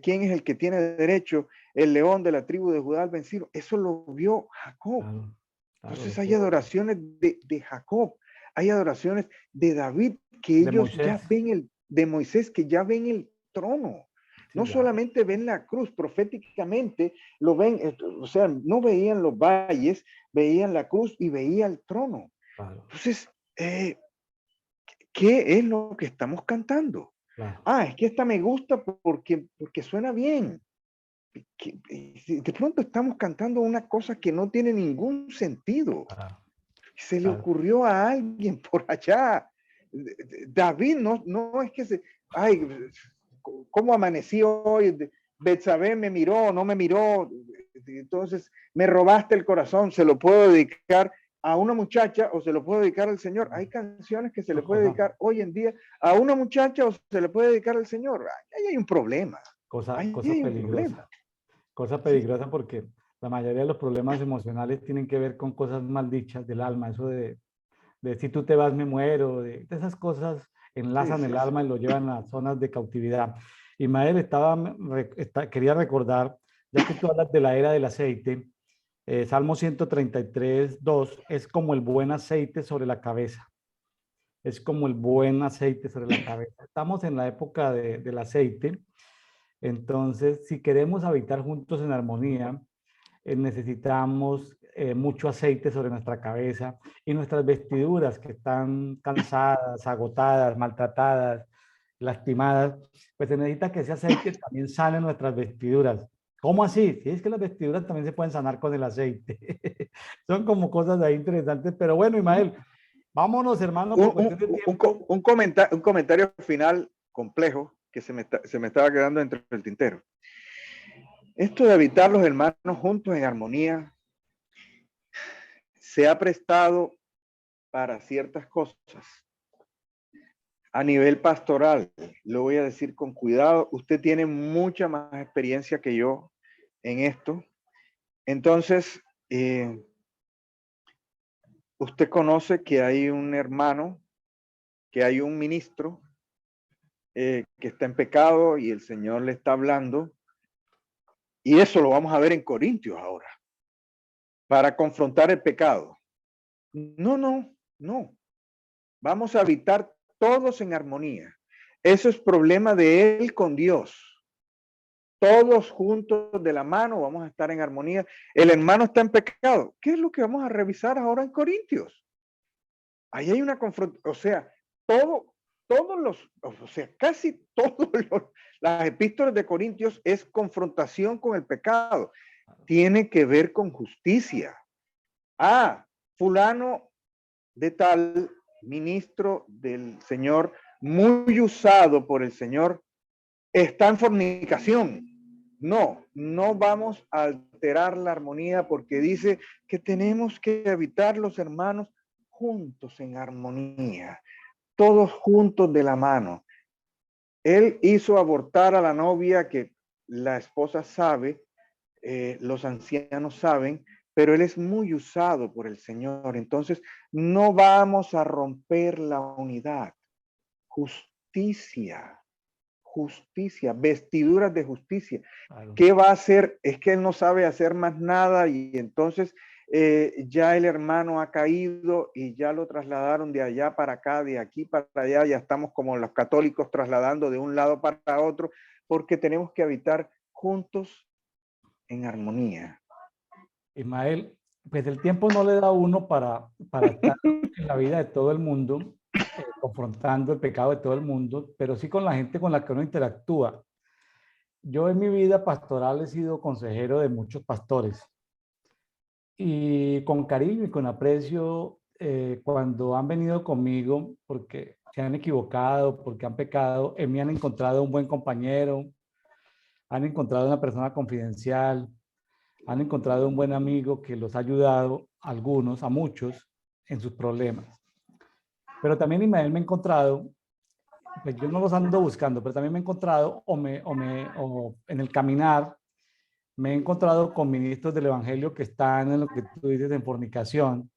Speaker 2: quién es el que tiene derecho, el león de la tribu de Judá al vencido, eso lo vio Jacob.
Speaker 1: Claro, claro,
Speaker 2: Entonces hay adoraciones de Jacob, hay adoraciones de David que
Speaker 1: de
Speaker 2: ellos ya
Speaker 1: Moisés.
Speaker 2: ven de Moisés que ya ven el trono.
Speaker 1: Sí,
Speaker 2: No
Speaker 1: claro.
Speaker 2: solamente ven la cruz, proféticamente lo ven, o sea, no veían los valles, veían la cruz y veían el trono.
Speaker 1: Claro,
Speaker 2: Entonces, ¿qué es lo que estamos cantando?
Speaker 1: claro,
Speaker 2: Ah, es que esta me gusta porque suena bien. De pronto estamos cantando una cosa que no tiene ningún sentido.
Speaker 1: claro,
Speaker 2: Se le
Speaker 1: claro.
Speaker 2: ocurrió a alguien por allá. David no es que ay, ¿cómo amanecí hoy? Betsabé me miró, no me miró. Entonces me robaste el corazón, se lo puedo dedicar a una muchacha o se lo puedo dedicar al Señor. Hay canciones que se le puede dedicar hoy en día a una muchacha o se le puede dedicar al Señor. Ahí hay un problema. Ahí
Speaker 1: Cosa
Speaker 2: hay un problema.
Speaker 1: peligrosa. Cosa
Speaker 2: Sí,
Speaker 1: peligrosa porque la mayoría de los problemas emocionales tienen que ver con cosas mal dichas del alma. Eso de si tú te vas, me muero. De esas cosas
Speaker 2: sí,
Speaker 1: enlazan el
Speaker 2: sí, sí.
Speaker 1: alma y lo llevan a zonas de cautividad. Ismael, quería recordar, ya que tú hablas de la era del aceite, Salmo 133, 2, es como el buen aceite sobre la cabeza. Es como el buen aceite sobre la cabeza. Estamos en la época del aceite. Entonces, si queremos habitar juntos en armonía, necesitamos mucho aceite sobre nuestra cabeza y nuestras vestiduras que están cansadas, agotadas, maltratadas, lastimadas, pues se necesita que ese aceite también sane nuestras vestiduras. ¿Cómo así? Sí, es que las vestiduras también se pueden sanar con el aceite. Son como cosas ahí interesantes, pero bueno, Ismael, vámonos, hermano, por cuestión de tiempo.
Speaker 2: Un comentario final complejo que se me estaba quedando entre el tintero. Esto de habitar los hermanos juntos en armonía se ha prestado para ciertas cosas. A nivel pastoral, lo voy a decir con cuidado, usted tiene mucha más experiencia que yo en esto. Entonces, usted conoce que hay un hermano, que hay un ministro que está en pecado y el Señor le está hablando. Y eso lo vamos a ver en Corintios ahora, para confrontar el pecado. No, no, no. Vamos a habitar todos en armonía. Eso es problema de él con Dios. Todos juntos de la mano vamos a estar en armonía. El hermano está en pecado. ¿Qué es lo que vamos a revisar ahora en Corintios? Ahí hay una confrontación, o sea, casi todas las epístolas de Corintios es confrontación con el pecado. Tiene que ver con justicia. Fulano de tal, ministro del Señor, muy usado por el Señor, está en fornicación. No, no vamos a alterar la armonía porque dice que tenemos que habitar los hermanos juntos en armonía, todos juntos de la mano. Él hizo abortar a la novia que la esposa sabe, los ancianos saben, pero él es muy usado por el Señor. Entonces, no vamos a romper la unidad. Justicia, justicia, vestiduras de justicia. Claro. ¿Qué va a hacer? Es que él no sabe hacer más nada y entonces ya el hermano ha caído y ya lo trasladaron de allá para acá, de aquí para allá. Ya estamos como los católicos trasladando de un lado para otro porque tenemos que habitar juntos en armonía.
Speaker 1: Ismael, pues el tiempo no le da a uno para estar en la vida de todo el mundo, confrontando el pecado de todo el mundo, pero sí con la gente con la que uno interactúa. Yo en mi vida pastoral he sido consejero de muchos pastores y con cariño y con aprecio cuando han venido conmigo porque se han equivocado, porque han pecado, en mí han encontrado un buen compañero, han encontrado una persona confidencial, han encontrado un buen amigo que los ha ayudado a algunos, a muchos, en sus problemas. Pero también Ismael me he encontrado, pues yo no los ando buscando, pero también me he encontrado o en el caminar, me he encontrado con ministros del evangelio que están en lo que tú dices en fornicación.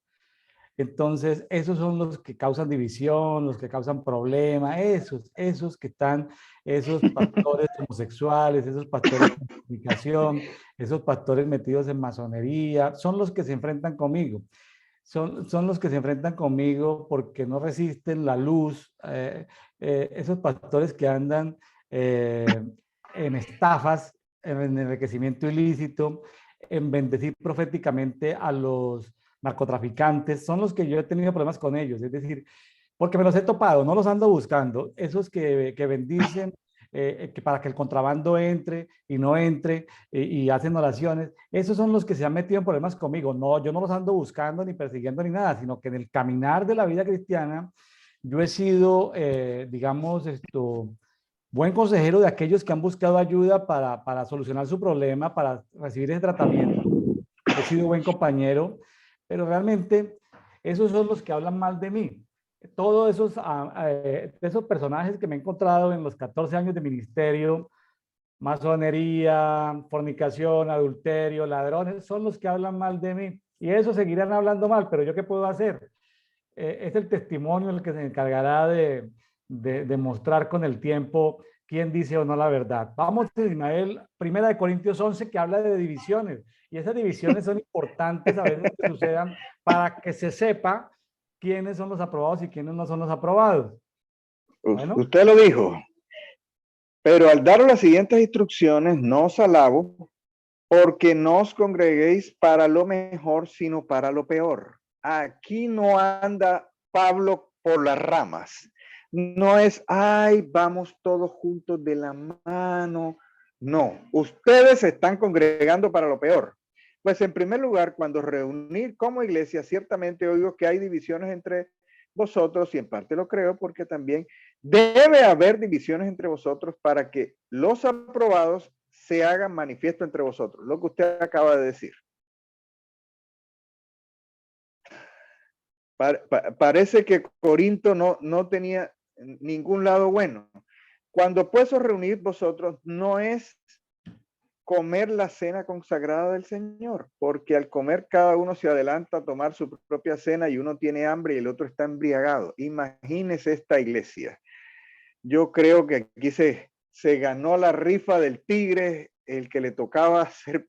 Speaker 1: Entonces, esos son los que causan división, los que causan problemas, esos que están, esos pastores homosexuales, esos pastores de fornicación, esos pastores metidos en masonería, son los que se enfrentan conmigo. Son los que se enfrentan conmigo porque no resisten la luz, esos pastores que andan en estafas, en enriquecimiento ilícito, en bendecir proféticamente a los narcotraficantes, son los que yo he tenido problemas con ellos, es decir, porque me los he topado, no los ando buscando, esos que bendicen que para que el contrabando entre y no entre y hacen oraciones, esos son los que se han metido en problemas conmigo. No, yo no los ando buscando ni persiguiendo ni nada, sino que en el caminar de la vida cristiana yo he sido, digamos, buen consejero de aquellos que han buscado ayuda para solucionar su problema, para recibir ese tratamiento. He sido buen compañero, pero realmente esos son los que hablan mal de mí. Todos esos personajes que me he encontrado en los 14 años de ministerio, masonería, fornicación, adulterio, ladrones, son los que hablan mal de mí. Y eso seguirán hablando mal, pero ¿yo qué puedo hacer? Es el testimonio el que se encargará de mostrar con el tiempo quién dice o no la verdad. Vamos, Ismael, 1 Corintios 11, que habla de divisiones. Y esas divisiones son importantes a veces que sucedan para que se sepa quiénes son los aprobados y quiénes no son los aprobados.
Speaker 2: Bueno. Usted lo dijo. Pero al dar las siguientes instrucciones, no os alabo, porque no os congreguéis para lo mejor, sino para lo peor. Aquí no anda Pablo por las ramas. No es, ay, vamos todos juntos de la mano. No, ustedes se están congregando para lo peor. Pues en primer lugar, cuando reunir como iglesia, ciertamente oigo que hay divisiones entre vosotros, y en parte lo creo, porque también debe haber divisiones entre vosotros para que los aprobados se hagan manifiesto entre vosotros, lo que usted acaba de decir. Parece que Corinto no tenía ningún lado bueno. Cuando pues os reunís vosotros, no es comer la cena consagrada del Señor, porque al comer cada uno se adelanta a tomar su propia cena y uno tiene hambre y el otro está embriagado. Imagínese esta iglesia. Yo creo que aquí se ganó la rifa del tigre, el que le tocaba ser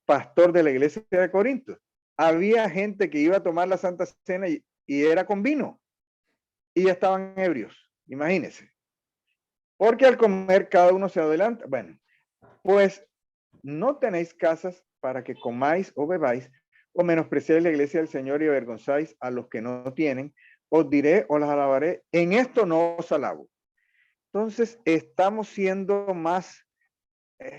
Speaker 2: pastor de la iglesia de Corinto. Había gente que iba a tomar la Santa Cena y era con vino y ya estaban ebrios. Imagínense. Porque al comer cada uno se adelanta. Bueno, pues no tenéis casas para que comáis o bebáis, o menospreciáis la iglesia del Señor y avergonzáis a los que no tienen. Os diré o las alabaré. En esto no os alabo. Entonces, estamos siendo más,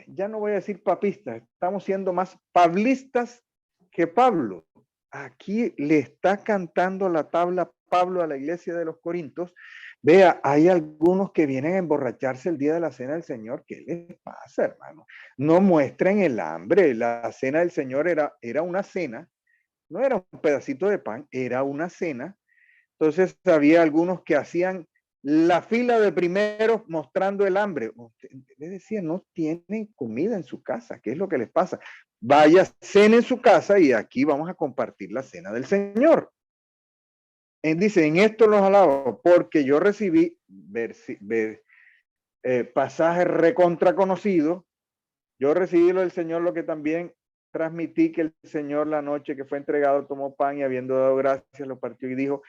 Speaker 2: ya no voy a decir papistas, estamos siendo más pablistas que Pablo. Aquí le está cantando la tabla Pablo a la iglesia de los Corintios. Vea, hay algunos que vienen a emborracharse el día de la cena del Señor. ¿Qué les pasa, hermano? No muestren el hambre. La cena del Señor era una cena, no era un pedacito de pan, era una cena. Entonces había algunos que hacían la fila de primeros mostrando el hambre. Les decía, no tienen comida en su casa. ¿Qué es lo que les pasa? Vaya, cena en su casa y aquí vamos a compartir la cena del Señor. Dice, en esto los alabo, porque yo recibí pasajes recontra conocidos. Yo recibí lo del Señor, lo que también transmití, que el Señor la noche que fue entregado tomó pan y habiendo dado gracias lo partió y dijo,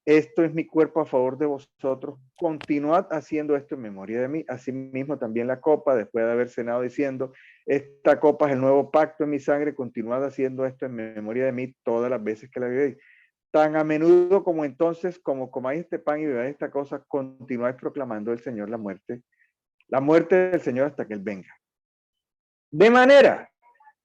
Speaker 2: esto es mi cuerpo a favor de vosotros, continuad haciendo esto en memoria de mí. Asimismo también la copa, después de haber cenado diciendo, esta copa es el nuevo pacto en mi sangre, continuad haciendo esto en memoria de mí todas las veces que la bebéis. Tan a menudo como entonces, como comáis este pan y bebáis esta cosa, continuáis proclamando el Señor la muerte del Señor hasta que Él venga. De manera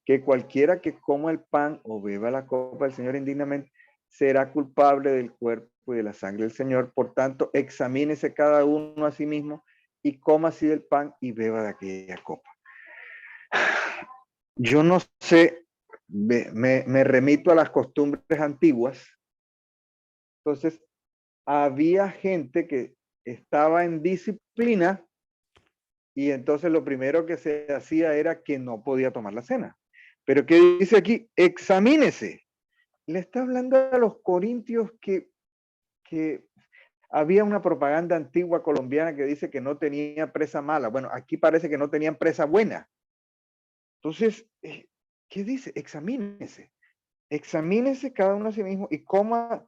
Speaker 2: que cualquiera que coma el pan o beba la copa del Señor indignamente será culpable del cuerpo y de la sangre del Señor. Por tanto, examínese cada uno a sí mismo y coma así del pan y beba de aquella copa. Yo no sé, me remito a las costumbres antiguas. Entonces, había gente que estaba en disciplina y entonces lo primero que se hacía era que no podía tomar la cena. Pero ¿qué dice aquí? Examínese. Le está hablando a los corintios que había una propaganda antigua colombiana que dice que no tenía presa mala. Bueno, aquí parece que no tenían presa buena. Entonces, ¿qué dice? Examínese. Examínese cada uno a sí mismo y coma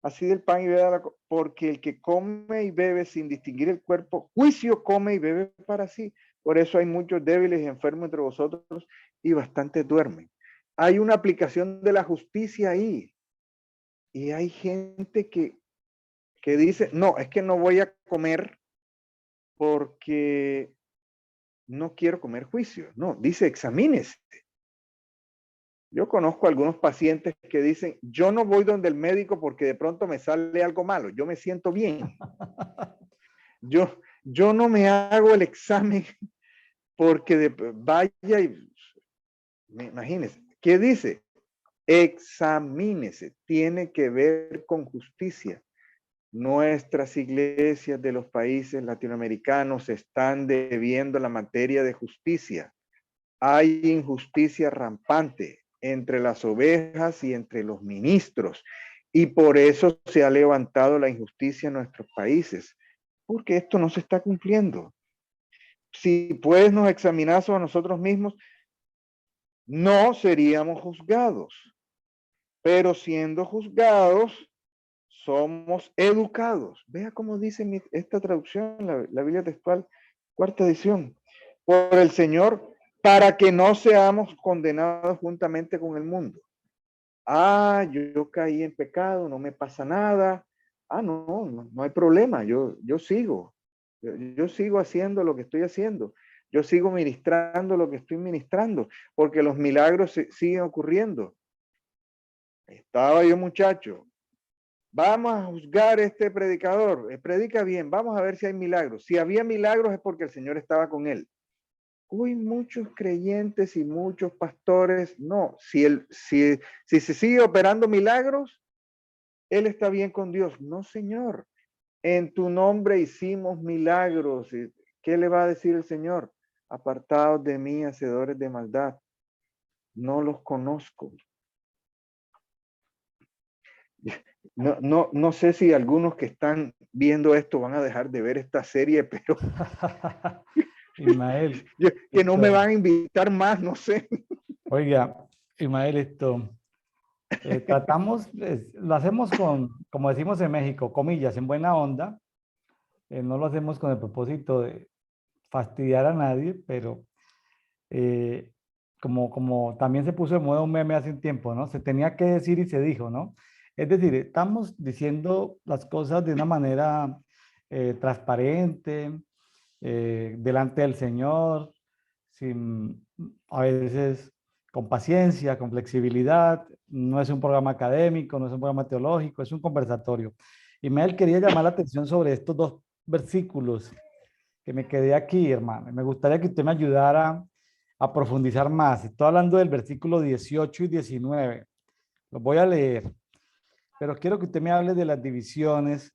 Speaker 2: así del pan y beba porque el que come y bebe sin distinguir el cuerpo, juicio come y bebe para sí. Por eso hay muchos débiles y enfermos entre vosotros y bastantes duermen. Hay una aplicación de la justicia ahí. Y hay gente que dice, no, es que no voy a comer porque no quiero comer juicio. No, dice, examínese. Yo conozco algunos pacientes que dicen, yo no voy donde el médico porque de pronto me sale algo malo, yo me siento bien. Yo no me hago el examen porque vaya y, imagínese, ¿qué dice? Examínese, tiene que ver con justicia. Nuestras iglesias de los países latinoamericanos están debiendo la materia de justicia. Hay injusticia rampante entre las ovejas y entre los ministros. Y por eso se ha levantado la injusticia en nuestros países, porque esto no se está cumpliendo. Si pues nos examinamos a nosotros mismos, no seríamos juzgados, pero siendo juzgados, somos educados. Vea cómo dice esta traducción, la Biblia textual, cuarta edición, por el Señor, para que no seamos condenados juntamente con el mundo. Ah, yo caí en pecado, no me pasa nada. Ah, no hay problema, yo sigo. Yo sigo haciendo lo que estoy haciendo. Yo sigo ministrando lo que estoy ministrando, porque los milagros siguen ocurriendo. Estaba yo, muchacho, vamos a juzgar a este predicador, predica bien, vamos a ver si hay milagros. Si había milagros es porque el Señor estaba con él. Uy, muchos creyentes y muchos pastores, no, si se sigue operando milagros, él está bien con Dios. No, Señor, en tu nombre hicimos milagros. ¿Qué le va a decir el Señor? apartados de mí, hacedores de maldad, no los conozco. No sé si algunos que están viendo esto van a dejar de ver esta serie, pero
Speaker 1: Ismael,
Speaker 2: que no me
Speaker 1: esto,
Speaker 2: van a invitar más, no sé.
Speaker 1: oiga, Ismael, tratamos, lo hacemos con, como decimos en México, comillas, en buena onda. No lo hacemos con el propósito de fastidiar a nadie, pero eh, como también se puso de moda un meme hace un tiempo, ¿no? Se tenía que decir y se dijo, ¿no? Es decir, estamos diciendo las cosas de una manera transparente, delante del Señor, sin, a veces con paciencia, con flexibilidad. No es un programa académico, no es un programa teológico, es un conversatorio. Y Mel quería llamar la atención sobre estos dos versículos que me quedé aquí, hermano. Me gustaría que usted me ayudara a profundizar más. Estoy hablando del versículo 18 y 19. Los voy a leer, pero quiero que usted me hable de las divisiones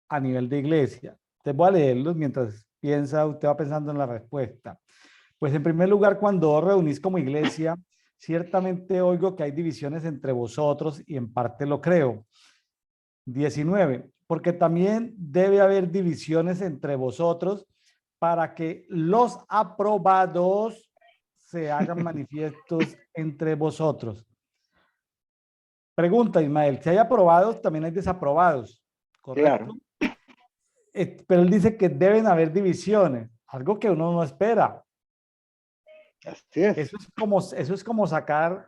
Speaker 1: a nivel de iglesia. Te voy a leerlos mientras piensa, usted va pensando en la respuesta. Pues en primer lugar, cuando os reunís como iglesia, ciertamente oigo que hay divisiones entre vosotros y en parte lo creo. 19, porque también debe haber divisiones entre vosotros para que los aprobados se hagan manifiestos entre vosotros. Pregunta, Ismael, si hay aprobados, también hay desaprobados, ¿correcto?
Speaker 2: Claro,
Speaker 1: Pero él dice que deben haber divisiones, algo que uno no espera.
Speaker 2: así es.
Speaker 1: Eso es como sacar,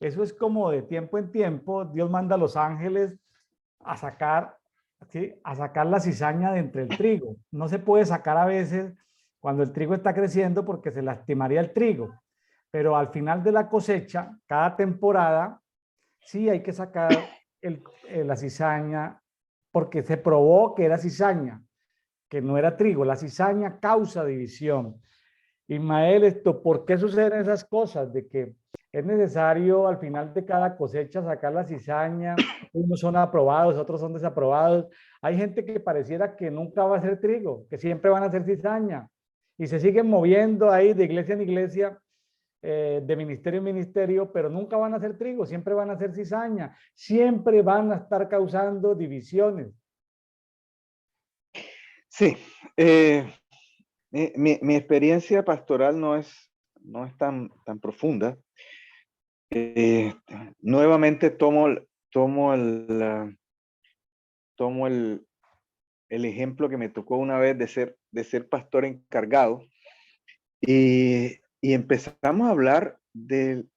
Speaker 1: eso es como de tiempo en tiempo, Dios manda a los ángeles a sacar, ¿sí? A sacar la cizaña de entre el trigo. No se puede sacar a veces cuando el trigo está creciendo porque se lastimaría el trigo, pero al final de la cosecha, cada temporada, sí hay que sacar la cizaña porque se probó que era cizaña, que no era trigo. La cizaña causa división. Ismael, ¿por qué suceden esas cosas? De que es necesario al final de cada cosecha sacar la cizaña, unos son aprobados, otros son desaprobados. Hay gente que pareciera que nunca va a ser trigo, que siempre van a ser cizaña y se siguen moviendo ahí de iglesia en iglesia, de ministerio en ministerio, pero nunca van a ser trigo, siempre van a ser cizaña, siempre van a estar causando divisiones.
Speaker 2: Sí, mi experiencia pastoral no es tan profunda. Eh, Nuevamente tomo el ejemplo que me tocó una vez de ser pastor encargado y empezamos a hablar del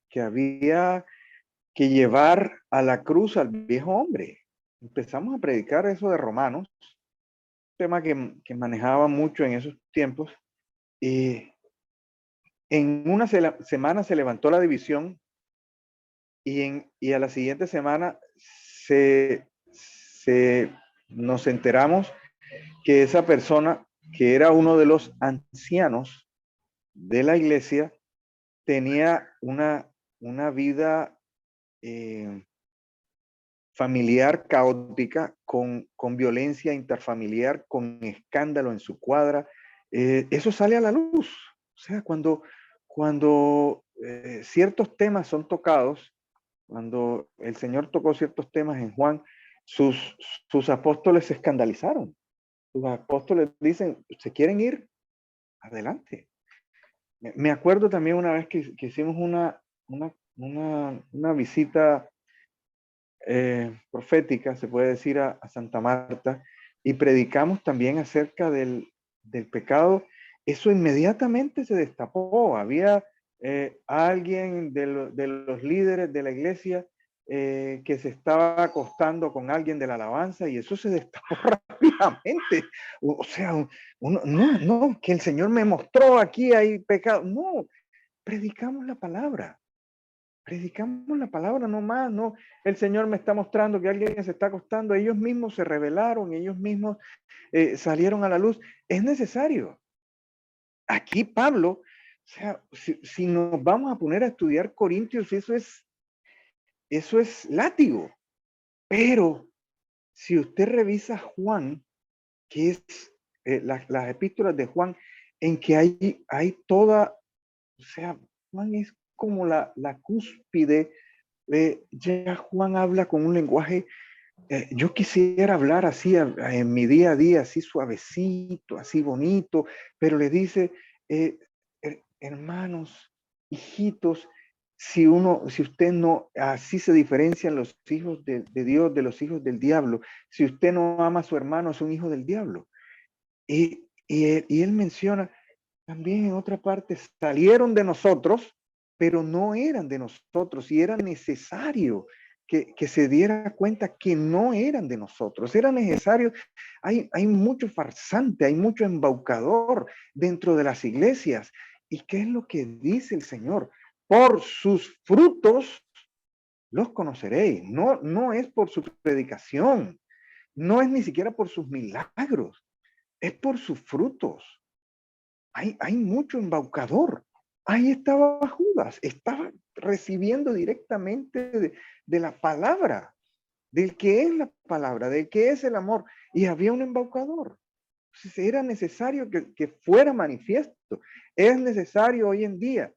Speaker 2: que había que llevar a la cruz al viejo hombre. Empezamos a predicar eso de Romanos, tema que manejaba mucho en esos tiempos. Y en una semana se levantó la división y a la siguiente semana nos enteramos que esa persona, que era uno de los ancianos de la iglesia, tenía una vida familiar caótica, con violencia interfamiliar, con escándalo en su cuadra. Eso sale a la luz. O sea, cuando ciertos temas son tocados, cuando el Señor tocó ciertos temas en Juan, sus apóstoles se escandalizaron. Sus apóstoles dicen, ¿se quieren ir? Adelante. Me acuerdo también una vez que hicimos una visita profética, se puede decir, a Santa Marta, y predicamos también acerca del pecado. Eso inmediatamente se destapó. Había alguien de los líderes de la iglesia que se estaba acostando con alguien de la alabanza y eso se destapó rápidamente. O sea, no, que el Señor me mostró aquí hay pecado. No, predicamos la palabra. Predicamos la palabra nomás, no. El Señor me está mostrando que alguien se está acostando. Ellos mismos se rebelaron, ellos mismos salieron a la luz. Es necesario. Aquí Pablo, o sea, si nos vamos a poner a estudiar Corintios, eso es látigo. Pero si usted revisa Juan, que es las epístolas de Juan, en que hay toda, o sea, Juan es como la cúspide. Ya Juan habla con un lenguaje, yo quisiera hablar así en mi día a día, así suavecito, así bonito, pero le dice, hermanos, hijitos, si usted no, así se diferencian los hijos de Dios de los hijos del diablo. Si usted no ama a su hermano, es un hijo del diablo. Y él menciona también en otra parte, salieron de nosotros, pero no eran de nosotros, y era necesario que se diera cuenta que no eran de nosotros, era necesario. Hay mucho farsante, hay mucho embaucador dentro de las iglesias. ¿Y qué es lo que dice el Señor? Por sus frutos los conoceréis. No, no es por su predicación, no es ni siquiera por sus milagros, es por sus frutos. Hay mucho embaucador. Ahí estaba Judas, estaba recibiendo directamente de la palabra, del que es la palabra, del que es el amor, y había un embaucador. Entonces era necesario que fuera manifiesto. Es necesario hoy en día.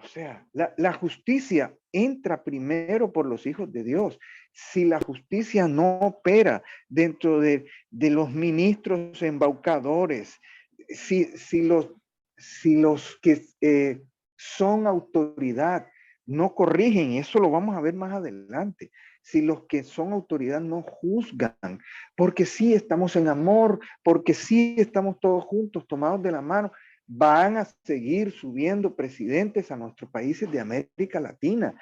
Speaker 2: O sea, la justicia entra primero por los hijos de Dios. Si la justicia no opera dentro de los ministros embaucadores, si los que son autoridad no corrigen, eso lo vamos a ver más adelante, si los que son autoridad no juzgan, porque sí estamos en amor, porque sí estamos todos juntos, tomados de la mano, van a seguir subiendo presidentes a nuestros países de América Latina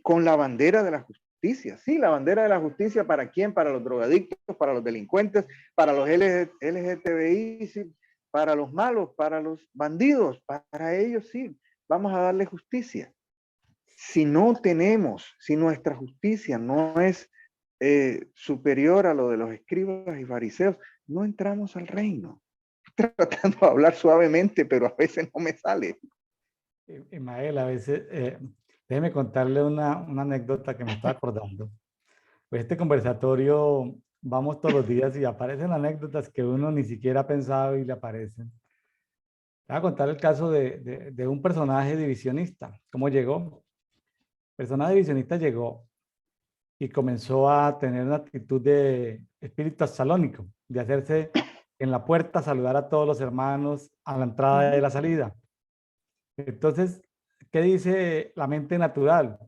Speaker 2: con la bandera de la justicia. Sí, la bandera de la justicia, ¿para quién? Para los drogadictos, para los delincuentes, para los LGTBI, sí, para los malos, para los bandidos, para ellos sí, vamos a darle justicia. Si no tenemos, si nuestra justicia no es superior a lo de los escribas y fariseos, no entramos al reino. Tratando de hablar suavemente, pero a veces no me sale.
Speaker 1: Ismael, a veces, déjeme contarle una anécdota que me está acordando. Pues este conversatorio, vamos todos los días y aparecen anécdotas que uno ni siquiera ha pensado y le aparecen. Voy a contar el caso de un personaje divisionista. ¿Cómo llegó? El personaje divisionista llegó y comenzó a tener una actitud de espíritu salónico, de hacerse en la puerta, saludar a todos los hermanos a la entrada y la salida. Entonces, ¿qué dice la mente natural?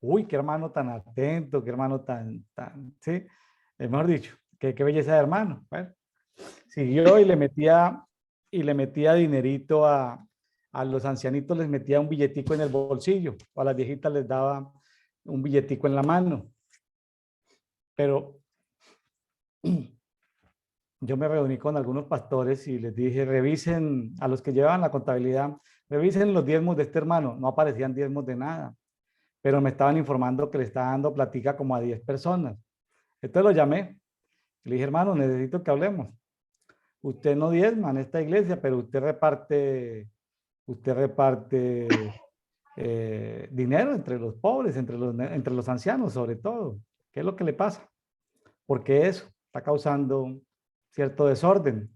Speaker 1: Uy, qué hermano tan atento, qué hermano sí, mejor dicho, qué belleza de hermano. Bueno, siguió y le metía dinerito a los ancianitos, les metía un billetico en el bolsillo, o a las viejitas les daba un billetico en la mano. Pero yo me reuní con algunos pastores y les dije, revisen a los que llevaban la contabilidad, revisen los diezmos de este hermano. No aparecían diezmos de nada, pero me estaban informando que le estaba dando platica como a 10 personas. Entonces lo llamé. Le dije, hermano, necesito que hablemos. Usted no diezma en esta iglesia, pero usted reparte dinero entre los pobres, entre los ancianos sobre todo. ¿Qué es lo que le pasa? Porque eso está causando cierto desorden.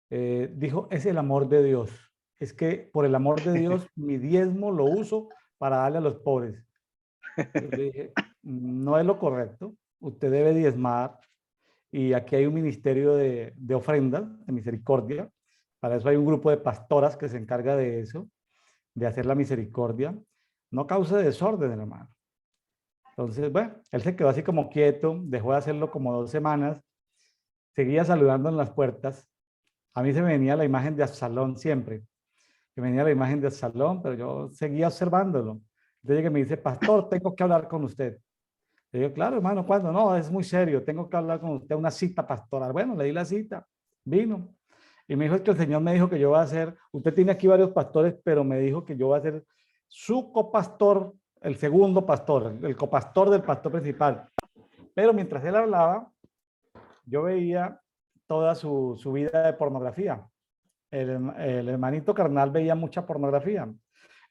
Speaker 1: Dijo, es el amor de Dios. Es que por el amor de Dios mi diezmo lo uso para darle a los pobres. Yo le dije, no es lo correcto. Usted debe diezmar y aquí hay un ministerio de ofrendas, de misericordia. Para eso hay un grupo de pastoras que se encarga de eso, de hacer la misericordia. No cause desorden, hermano. Entonces, bueno, él se quedó así como quieto, dejó de hacerlo como 2 semanas, seguía saludando en las puertas. A mí se me venía la imagen de Absalón siempre. Me venía la imagen de Absalón, pero yo seguía observándolo. Entonces que me dice, pastor, tengo que hablar con usted. Le digo, claro, hermano, ¿cuándo? No, es muy serio, tengo que hablar con usted, una cita pastoral. Bueno, le di la cita, vino. Y me dijo que el Señor me dijo que yo voy a ser, usted tiene aquí varios pastores, pero me dijo que yo voy a ser su copastor, el segundo pastor, el copastor del pastor principal. Pero mientras él hablaba, yo veía toda su vida de pornografía. El hermanito carnal veía mucha pornografía.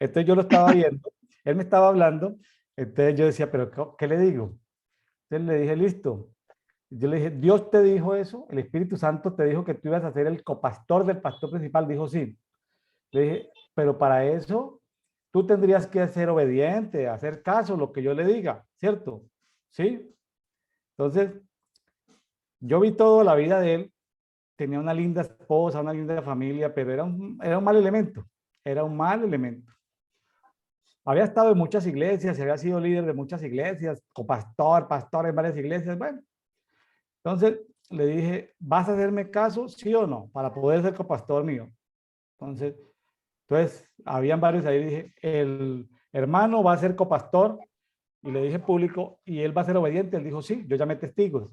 Speaker 1: Entonces yo lo estaba viendo, él me estaba hablando, entonces yo decía, pero ¿qué le digo? Entonces le dije, listo, Yo le dije, ¿Dios te dijo eso? ¿El Espíritu Santo te dijo que tú ibas a ser el copastor del pastor principal? Dijo, sí. Le dije, pero para eso tú tendrías que ser obediente, hacer caso, lo que yo le diga, ¿cierto? ¿Sí? Entonces, yo vi toda la vida de él, tenía una linda esposa, una linda familia, pero era un mal elemento, era un mal elemento. Había estado en muchas iglesias, había sido líder de muchas iglesias, copastor, pastor en varias iglesias, bueno. Entonces le dije, ¿vas a hacerme caso, sí o no, para poder ser copastor mío? Entonces habían varios ahí, dije, el hermano va a ser copastor, y le dije público, y él va a ser obediente. Él dijo, sí, yo llamé testigos.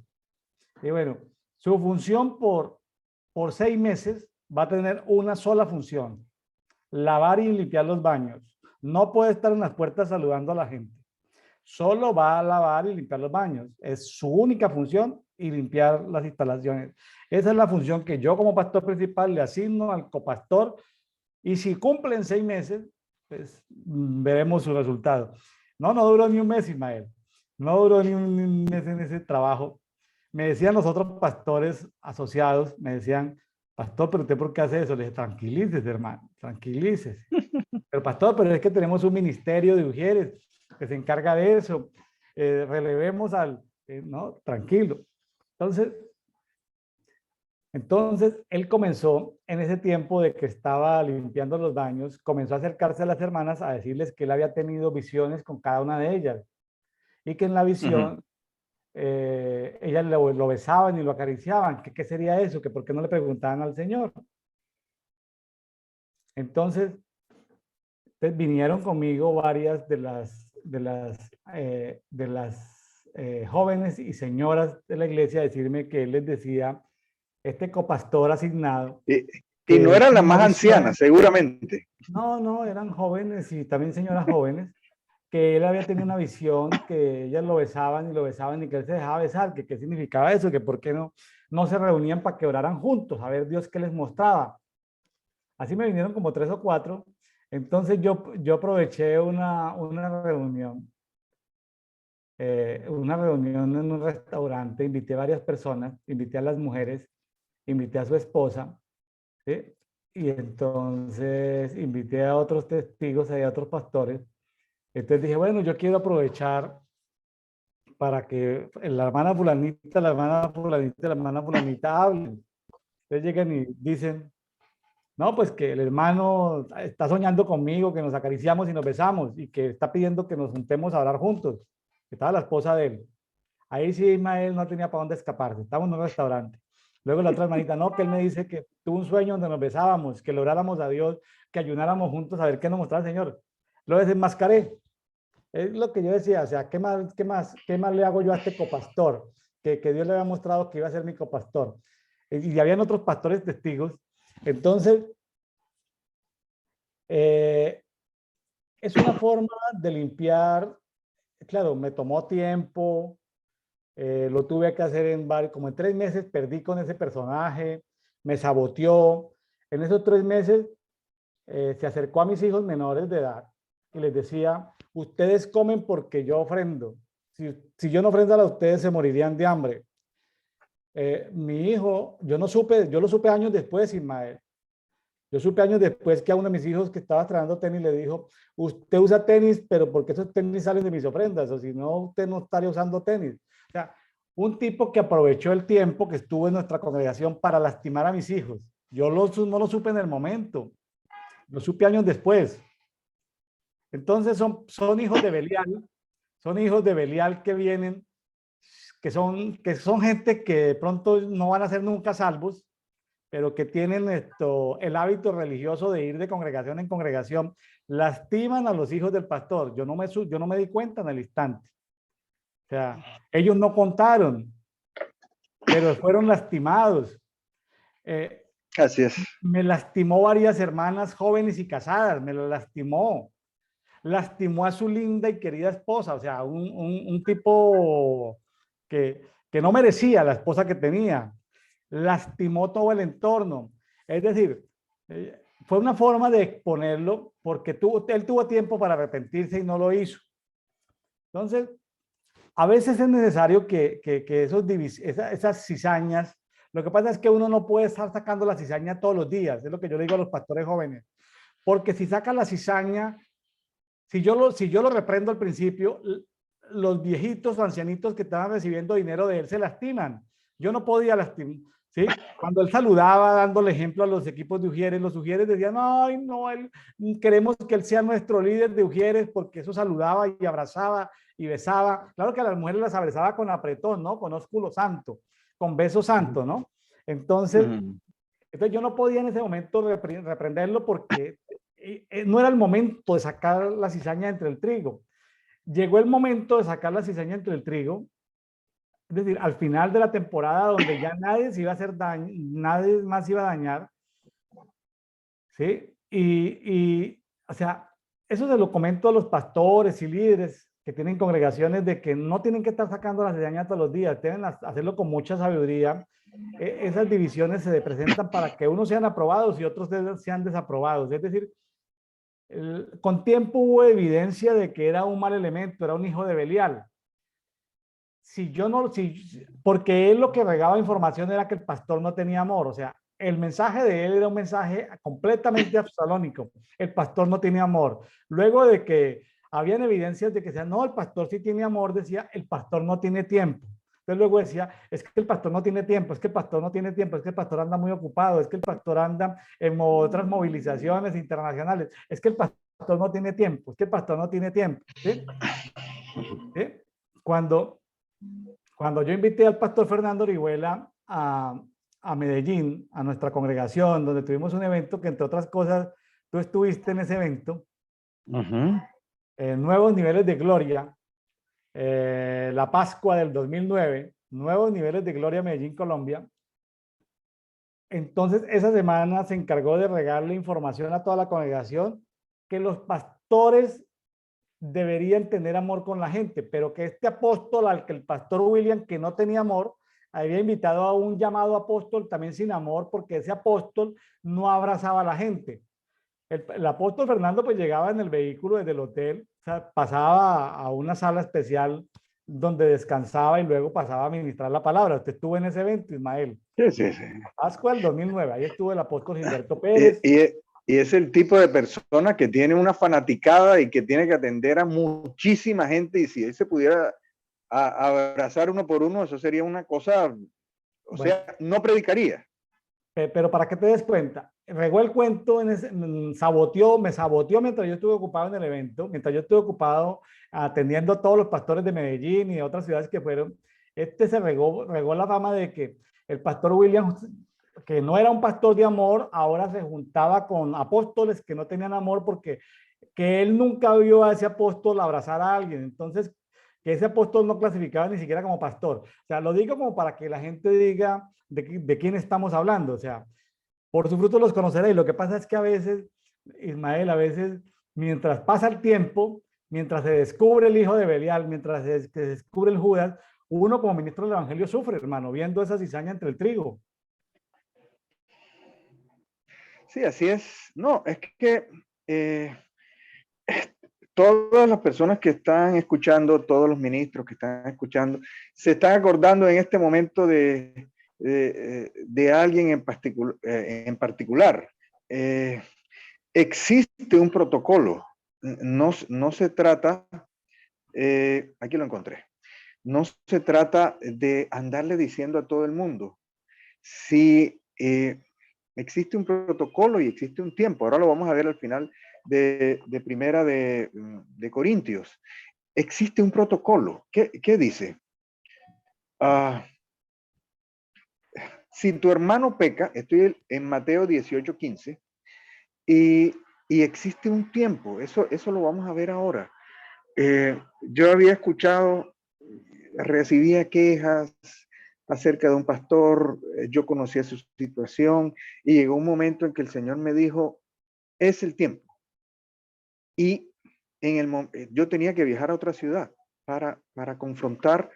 Speaker 1: Y bueno, su función por 6 meses va a tener una sola función: lavar y limpiar los baños. No puede estar en las puertas saludando a la gente. Solo va a lavar y limpiar los baños. Es su única función, y limpiar las instalaciones. Esa es la función que yo como pastor principal le asigno al copastor, y si cumplen 6 meses, pues veremos su resultado. No, no duró ni un mes, Ismael. No duró ni un mes en ese trabajo. Me decían los otros pastores asociados, me decían, pastor, pero usted ¿por qué hace eso? Le dije, tranquilícese, hermano, tranquilícese. Pero pastor, pero es que tenemos un ministerio de mujeres que se encarga de eso. Relevemos al, no, tranquilo. Entonces, él comenzó en ese tiempo de que estaba limpiando los baños, comenzó a acercarse a las hermanas a decirles que él había tenido visiones con cada una de ellas, y que en la
Speaker 2: Ujú.
Speaker 1: visión ellas lo besaban y lo acariciaban. ¿Qué sería eso? Que por qué no le preguntaban al Señor. Entonces, vinieron conmigo varias de las jóvenes y señoras de la iglesia a decirme que él les decía, este copastor asignado,
Speaker 2: Y, y
Speaker 1: que
Speaker 2: no
Speaker 1: él
Speaker 2: eran las
Speaker 1: tenía una
Speaker 2: más
Speaker 1: visión.
Speaker 2: ancianas, seguramente.
Speaker 1: No, no, eran jóvenes y también señoras jóvenes, que él había tenido una visión, que ellas lo besaban y que él se dejaba besar, que qué significaba eso, que por qué no se reunían para que oraran juntos, a ver Dios qué les mostraba. Así me vinieron como 3 o 4. Entonces yo aproveché una reunión en un restaurante, invité a varias personas, invité a las mujeres, invité a su esposa, ¿sí? Y entonces invité a otros testigos, a otros pastores. Entonces dije, bueno, yo quiero aprovechar para que la hermana fulanita, la hermana fulanita, la hermana fulanita hablen. Entonces llegan y dicen, no, pues que el hermano está soñando conmigo, que nos acariciamos y nos besamos, y que está pidiendo que nos juntemos a orar juntos. Estaba la esposa de él. Ahí sí Ismael no tenía para dónde escaparse. Estábamos en un restaurante. Luego la otra hermanita, no, que él me dice que tuvo un sueño donde nos besábamos, que lográramos a Dios, que ayunáramos juntos a ver qué nos mostraba el Señor. Lo desenmascaré. Es lo que yo decía, o sea, ¿qué más le hago yo a este copastor? Que Dios le había mostrado que iba a ser mi copastor. Y habían otros pastores testigos. Entonces, eh, es una forma de limpiar. Claro, me tomó tiempo, lo tuve que hacer como en 3 meses perdí con ese personaje, me saboteó. En esos 3 meses se acercó a mis hijos menores de edad y les decía, ustedes comen porque yo ofrendo. Si yo no ofrendara a ustedes, se morirían de hambre. Mi hijo, yo lo supe años después, Ismael. Yo supe años después que a uno de mis hijos que estaba trabajando tenis le dijo, usted usa tenis, pero porque esos tenis salen de mis ofrendas, o si no, usted no estaría usando tenis. O sea, un tipo que aprovechó el tiempo que estuvo en nuestra congregación para lastimar a mis hijos. Yo no lo supe en el momento, lo supe años después. Entonces son hijos de Belial, son hijos de Belial que vienen, que son gente que de pronto no van a ser nunca salvos, pero que tienen el hábito religioso de ir de congregación en congregación, lastiman a los hijos del pastor. Yo no me di cuenta en el instante. O sea, ellos no contaron, pero fueron lastimados. Eh,
Speaker 2: Así es.
Speaker 1: Me lastimó varias hermanas jóvenes y casadas, me lo lastimó. Lastimó a su linda y querida esposa, o sea, un tipo que no merecía la esposa que tenía. Lastimó todo el entorno. Es decir, fue una forma de exponerlo porque él tuvo tiempo para arrepentirse y no lo hizo. Entonces, a veces es necesario que esas cizañas, lo que pasa es que uno no puede estar sacando la cizaña todos los días, es lo que yo le digo a los pastores jóvenes, porque si saca la cizaña, si yo lo reprendo al principio, los viejitos o ancianitos que estaban recibiendo dinero de él se lastiman. Yo no podía lastimar, ¿sí? Cuando él saludaba dando el ejemplo a los equipos de Ujieres, los Ujieres decían, ay, no, queremos que él sea nuestro líder de Ujieres porque eso saludaba y abrazaba y besaba. Claro que a las mujeres las abrazaba con apretón, ¿no? Con ósculo santo, con beso santo, ¿no? Entonces, entonces yo no podía en ese momento reprenderlo porque no era el momento de sacar la cizaña entre el trigo. Llegó el momento de sacar la cizaña entre el trigo, es decir, al final de la temporada donde ya nadie se iba a hacer daño, nadie más iba a dañar, ¿sí? O sea, eso se lo comento a los pastores y líderes que tienen congregaciones de que no tienen que estar sacando la cizaña todos los días, deben hacerlo con mucha sabiduría. Esas divisiones se presentan para que unos sean aprobados y otros sean desaprobados. Es decir, con tiempo hubo evidencia de que era un mal elemento, era un hijo de Belial. Si yo no, porque él lo que regaba información era que el pastor no tenía amor, o sea, el mensaje de él era un mensaje completamente absalónico, el pastor no tenía amor. Luego de que habían evidencias de que decía, no, el pastor sí tiene amor, decía, el pastor no tiene tiempo. Entonces luego decía, es que el pastor no tiene tiempo, es que el pastor no tiene tiempo, es que el pastor anda muy ocupado, es que el pastor anda en otras movilizaciones internacionales, es que el pastor no tiene tiempo, es que el pastor no tiene tiempo. ¿Sí? ¿Sí? Cuando, cuando yo invité al pastor Fernando Orihuela a Medellín, a nuestra congregación, donde tuvimos un evento que entre otras cosas, tú estuviste en ese evento, Nuevos Niveles de Gloria, la Pascua del 2009, Nuevos Niveles de Gloria Medellín, Colombia. Entonces, esa semana se encargó de regarle información a toda la congregación que los pastores deberían tener amor con la gente, pero que este apóstol al que el pastor William, que no tenía amor, había invitado a un llamado apóstol también sin amor, porque ese apóstol no abrazaba a la gente. El apóstol Fernando pues llegaba en el vehículo desde el hotel, o sea, pasaba a una sala especial donde descansaba y luego pasaba a ministrar la palabra. Usted estuvo en ese evento, Ismael.
Speaker 2: Sí, sí, sí.
Speaker 1: Pascua del 2009, ahí estuvo el apóstol Gilberto
Speaker 2: Y,
Speaker 1: Pérez.
Speaker 2: y es el tipo de persona que tiene una fanaticada y que tiene que atender a muchísima gente, y si él se pudiera abrazar uno por uno, eso sería una cosa, o
Speaker 1: Bueno,
Speaker 2: sea, no predicaría.
Speaker 1: pero para que te des cuenta, regó el cuento, me saboteó mientras yo estuve ocupado en el evento, mientras yo estuve ocupado atendiendo a todos los pastores de Medellín y de otras ciudades que fueron. Se regó la fama de que el pastor William, que no era un pastor de amor, ahora se juntaba con apóstoles que no tenían amor porque que él nunca vio a ese apóstol abrazar a alguien. Entonces, que ese apóstol no clasificaba ni siquiera como pastor. O sea, lo digo como para que la gente diga de quién estamos hablando. O sea, por su fruto los conoceréis. Lo que pasa es que a veces, Ismael, a veces, mientras pasa el tiempo, mientras se descubre el hijo de Belial, mientras se descubre el Judas, uno como ministro del Evangelio sufre, hermano, viendo esa cizaña entre el trigo.
Speaker 2: Sí, así es. No, es que todas las personas que están escuchando, todos los ministros que están escuchando, se están acordando en este momento de alguien en particular. Existe un protocolo. No se trata, aquí lo encontré, no se trata de andarle diciendo a todo el mundo. Si existe un protocolo y existe un tiempo, ahora lo vamos a ver al final de primera de Corintios. Existe un protocolo. ¿Qué dice? Si tu hermano peca, estoy en Mateo 18:15, y existe un tiempo, eso lo vamos a ver ahora. Yo había escuchado, recibía quejas acerca de un pastor, yo conocía su situación y llegó un momento en que el Señor me dijo, es el tiempo. Y yo tenía que viajar a otra ciudad para confrontar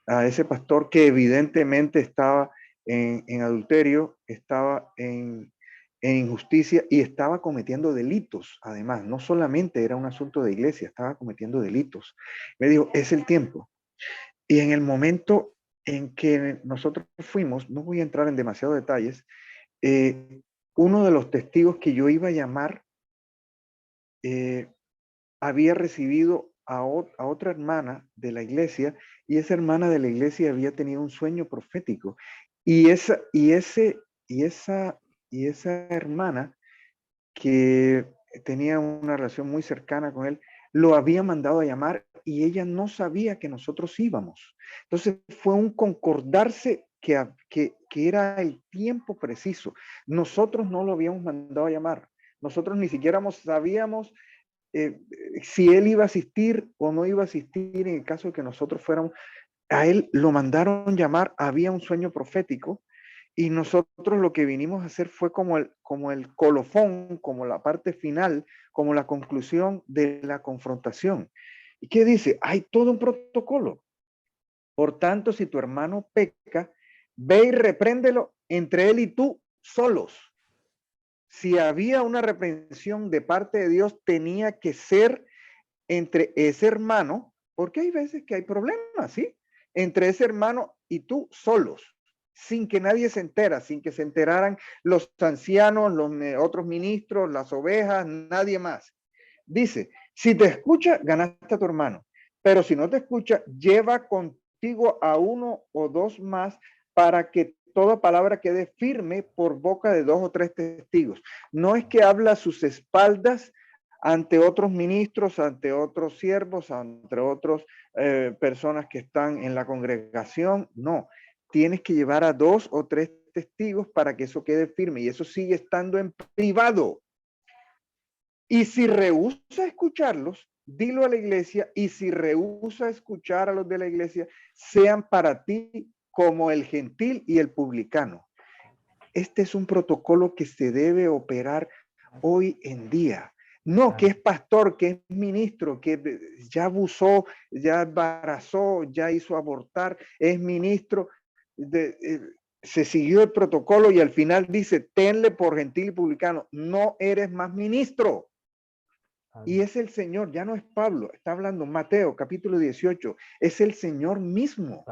Speaker 2: a ese pastor que evidentemente estaba en adulterio, estaba en injusticia y estaba cometiendo delitos. Además, no solamente era un asunto de iglesia, estaba cometiendo delitos. Me dijo, es el tiempo. Y en el momento en que nosotros fuimos, no voy a entrar en demasiados detalles, uno de los testigos que yo iba a llamar había recibido a otra hermana de la iglesia, y esa hermana de la iglesia había tenido un sueño profético. Y esa hermana, que tenía una relación muy cercana con él, lo había mandado a llamar y ella no sabía que nosotros íbamos. Entonces fue un concordarse que era el tiempo preciso. Nosotros no lo habíamos mandado a llamar. Nosotros ni siquiera sabíamos si él iba a asistir o no iba a asistir en el caso de que nosotros fuéramos. A él lo mandaron llamar, había un sueño profético, y nosotros lo que vinimos a hacer fue como el colofón, como la parte final, como la conclusión de la confrontación. ¿Y qué dice? Hay todo un protocolo. Por tanto, si tu hermano peca, ve y repréndelo entre él y tú solos. Si había una reprensión de parte de Dios, tenía que ser entre ese hermano, porque hay veces que hay problemas, ¿sí? Entre ese hermano y tú solos, sin que nadie se entera, sin que se enteraran los ancianos, los otros ministros, las ovejas, nadie más. Dice, si te escucha, ganaste a tu hermano, pero si no te escucha, lleva contigo a uno o dos más para que toda palabra quede firme por boca de dos o tres testigos. No es que habla a sus espaldas ante otros ministros, ante otros siervos, ante otras personas que están en la congregación. No, tienes que llevar a dos o tres testigos para que eso quede firme, y eso sigue estando en privado. Y si rehúsa escucharlos, dilo a la iglesia, y si rehúsa escuchar a los de la iglesia, sean para ti como el gentil y el publicano. Este es un protocolo que se debe operar hoy en día. No que es pastor, que es ministro, que ya abusó, ya embarazó, ya hizo abortar, es ministro. Se siguió el protocolo y al final dice, tenle por gentil y publicano. No eres más ministro. Y es el Señor, ya no es Pablo, está hablando Mateo capítulo 18, es el Señor mismo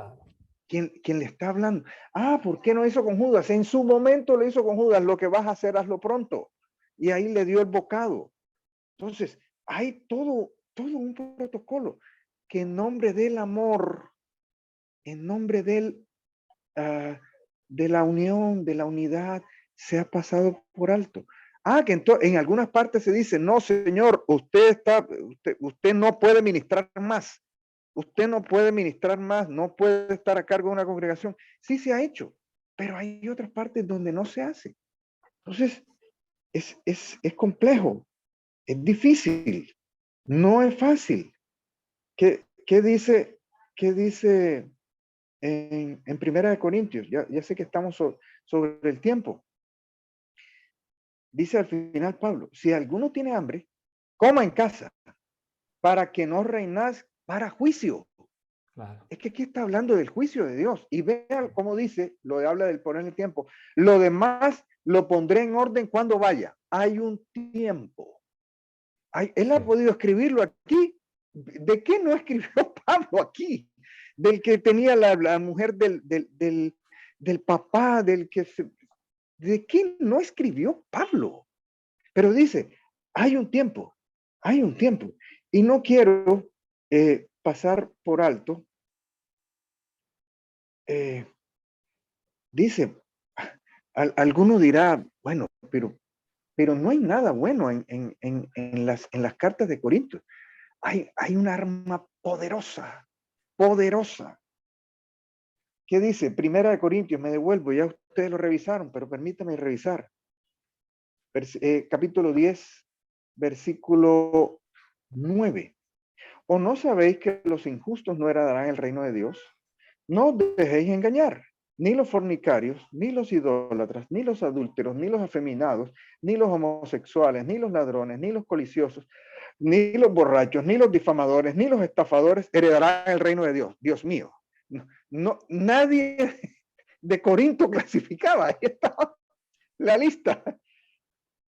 Speaker 2: quien le está hablando. Ah, ¿por qué no hizo con Judas? En su momento lo hizo con Judas, lo que vas a hacer, hazlo pronto. Y ahí le dio el bocado. Entonces, hay todo un protocolo que en nombre del amor, en nombre de la unión, de la unidad, se ha pasado por alto. Ah, que en algunas partes se dice, no, señor, usted no puede ministrar más. Usted no puede ministrar más, no puede estar a cargo de una congregación. Sí se ha hecho, pero hay otras partes donde no se hace. Entonces, es complejo, es difícil, no es fácil. ¿Qué dice en Primera de Corintios? Ya sé que estamos sobre el tiempo. Dice al final Pablo, si alguno tiene hambre, coma en casa, para que no reinas para juicio. Claro. Es que aquí está hablando del juicio de Dios. Y vean cómo dice, lo habla del poner el tiempo. Lo demás lo pondré en orden cuando vaya. Hay un tiempo. Él ha podido escribirlo aquí. ¿De qué no escribió Pablo aquí? Del que tenía la mujer del papá, ¿de qué no escribió Pablo? Pero dice, hay un tiempo. Y no quiero pasar por alto. Dice, alguno dirá, bueno, pero no hay nada bueno en las cartas de Corintios. Hay un arma poderosa. ¿Qué dice? Primera de Corintios, me devuelvo, ya ustedes lo revisaron, pero permítame revisar. Capítulo 10, versículo 9. ¿O no sabéis que los injustos no heredarán el reino de Dios? No os dejéis engañar. Ni los fornicarios, ni los idólatras, ni los adúlteros, ni los afeminados, ni los homosexuales, ni los ladrones, ni los codiciosos, ni los borrachos, ni los difamadores, ni los estafadores heredarán el reino de Dios. Dios mío. No, nadie de Corinto clasificaba. Ahí estaba la lista.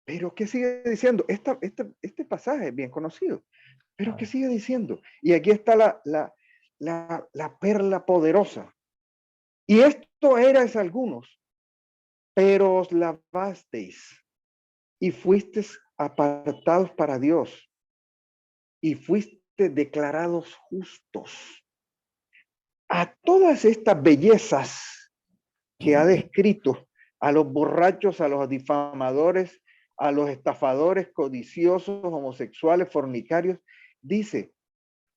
Speaker 2: Pero ¿qué sigue diciendo? Este pasaje es bien conocido. Pero ¿qué sigue diciendo? Y aquí está la perla poderosa. Y esto erais algunos, pero os lavasteis y fuisteis apartados para Dios y fuisteis declarados justos. A todas estas bellezas que ha descrito, a los borrachos, a los difamadores, a los estafadores, codiciosos, homosexuales, fornicarios, dice,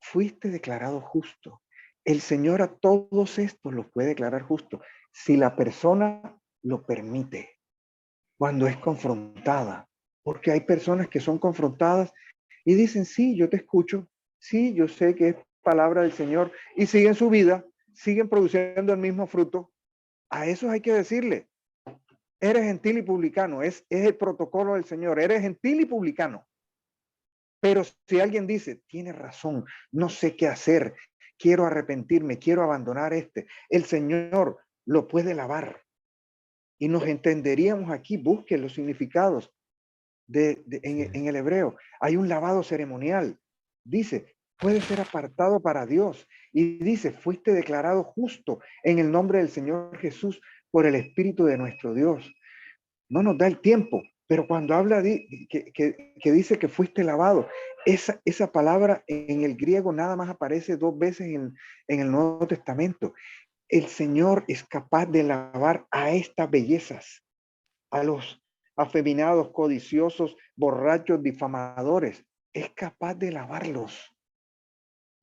Speaker 2: fuiste declarado justo. El Señor a todos estos los puede declarar justo si la persona lo permite, cuando es confrontada. Porque hay personas que son confrontadas y dicen, sí, yo te escucho, sí, yo sé que es palabra del Señor, y siguen su vida, siguen produciendo el mismo fruto. A esos hay que decirle, eres gentil y publicano, es el protocolo del Señor, eres gentil y publicano. Pero si alguien dice, tiene razón, no sé qué hacer, quiero arrepentirme, quiero abandonar el Señor lo puede lavar. Y nos entenderíamos aquí, busque los significados en el hebreo. Hay un lavado ceremonial. Dice, puede ser apartado para Dios. Y dice, fuiste declarado justo en el nombre del Señor Jesús por el Espíritu de nuestro Dios. No nos da el tiempo, pero cuando habla que dice que fuiste lavado, esa palabra en el griego nada más aparece 2 veces en el Nuevo Testamento. El Señor es capaz de lavar a estas bellezas, a los afeminados, codiciosos, borrachos, difamadores. Es capaz de lavarlos.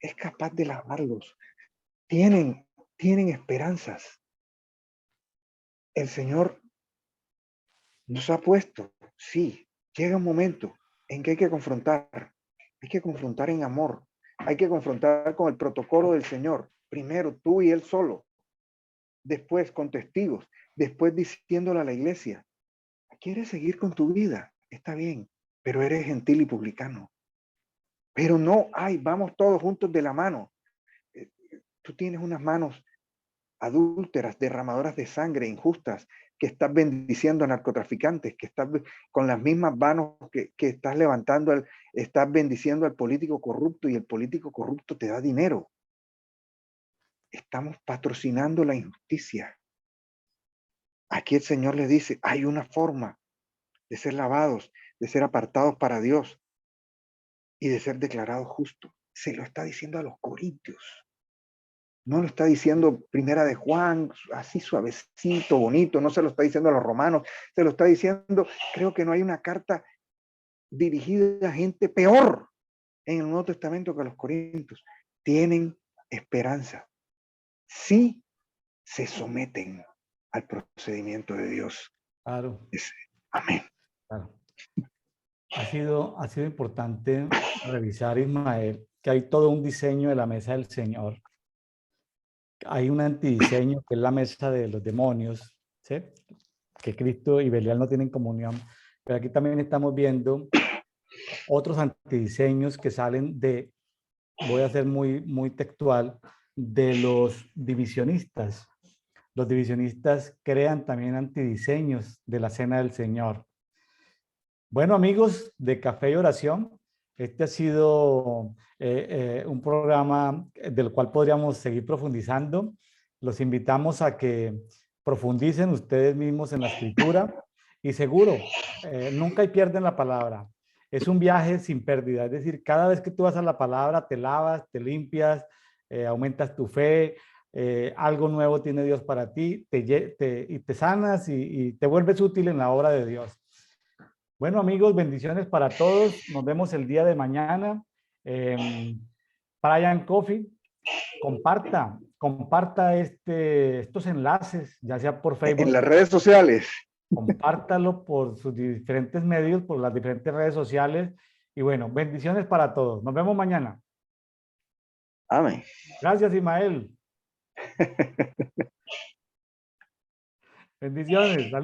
Speaker 2: Es capaz de lavarlos. Tienen esperanzas. El Señor nos ha puesto, sí, llega un momento en que hay que confrontar en amor, hay que confrontar con el protocolo del Señor, primero tú y Él solo, después con testigos, después diciéndole a la iglesia, ¿quieres seguir con tu vida? Está bien, pero eres gentil y publicano. Pero no, vamos todos juntos de la mano. Tú tienes unas manos adúlteras, derramadoras de sangre, injustas, que estás bendiciendo a narcotraficantes, que estás con las mismas manos que estás levantando, estás bendiciendo al político corrupto y el político corrupto te da dinero. Estamos patrocinando la injusticia. Aquí el Señor le dice, hay una forma de ser lavados, de ser apartados para Dios y de ser declarados justos. Se lo está diciendo a los corintios. No lo está diciendo Primera de Juan, así suavecito, bonito, no se lo está diciendo a los romanos, se lo está diciendo, creo que no hay una carta dirigida a gente peor en el Nuevo Testamento que a los corintios. Tienen esperanza. Sí se someten al procedimiento de Dios.
Speaker 1: Claro.
Speaker 2: Amén.
Speaker 1: Claro. Ha sido importante revisar, Ismael, que hay todo un diseño de la mesa del Señor. Hay un antidiseño que es la mesa de los demonios, ¿sí? Que Cristo y Belial no tienen comunión. Pero aquí también estamos viendo otros antidiseños que salen de, voy a ser muy textual, de los divisionistas. Los divisionistas crean también antidiseños de la cena del Señor. Bueno, amigos de Café y Oración, este ha sido un programa del cual podríamos seguir profundizando. Los invitamos a que profundicen ustedes mismos en la escritura y seguro, nunca pierden la palabra. Es un viaje sin pérdida, es decir, cada vez que tú vas a la palabra te lavas, te limpias, aumentas tu fe, algo nuevo tiene Dios para ti, y te sanas y te vuelves útil en la obra de Dios. Bueno, amigos, bendiciones para todos. Nos vemos el día de mañana. Brian Coffee, comparta estos enlaces, ya sea por Facebook.
Speaker 2: En las redes sociales.
Speaker 1: Compártalo por sus diferentes medios, por las diferentes redes sociales. Y bueno, bendiciones para todos. Nos vemos mañana.
Speaker 2: Amén.
Speaker 1: Gracias, Ismael. Bendiciones. Salud.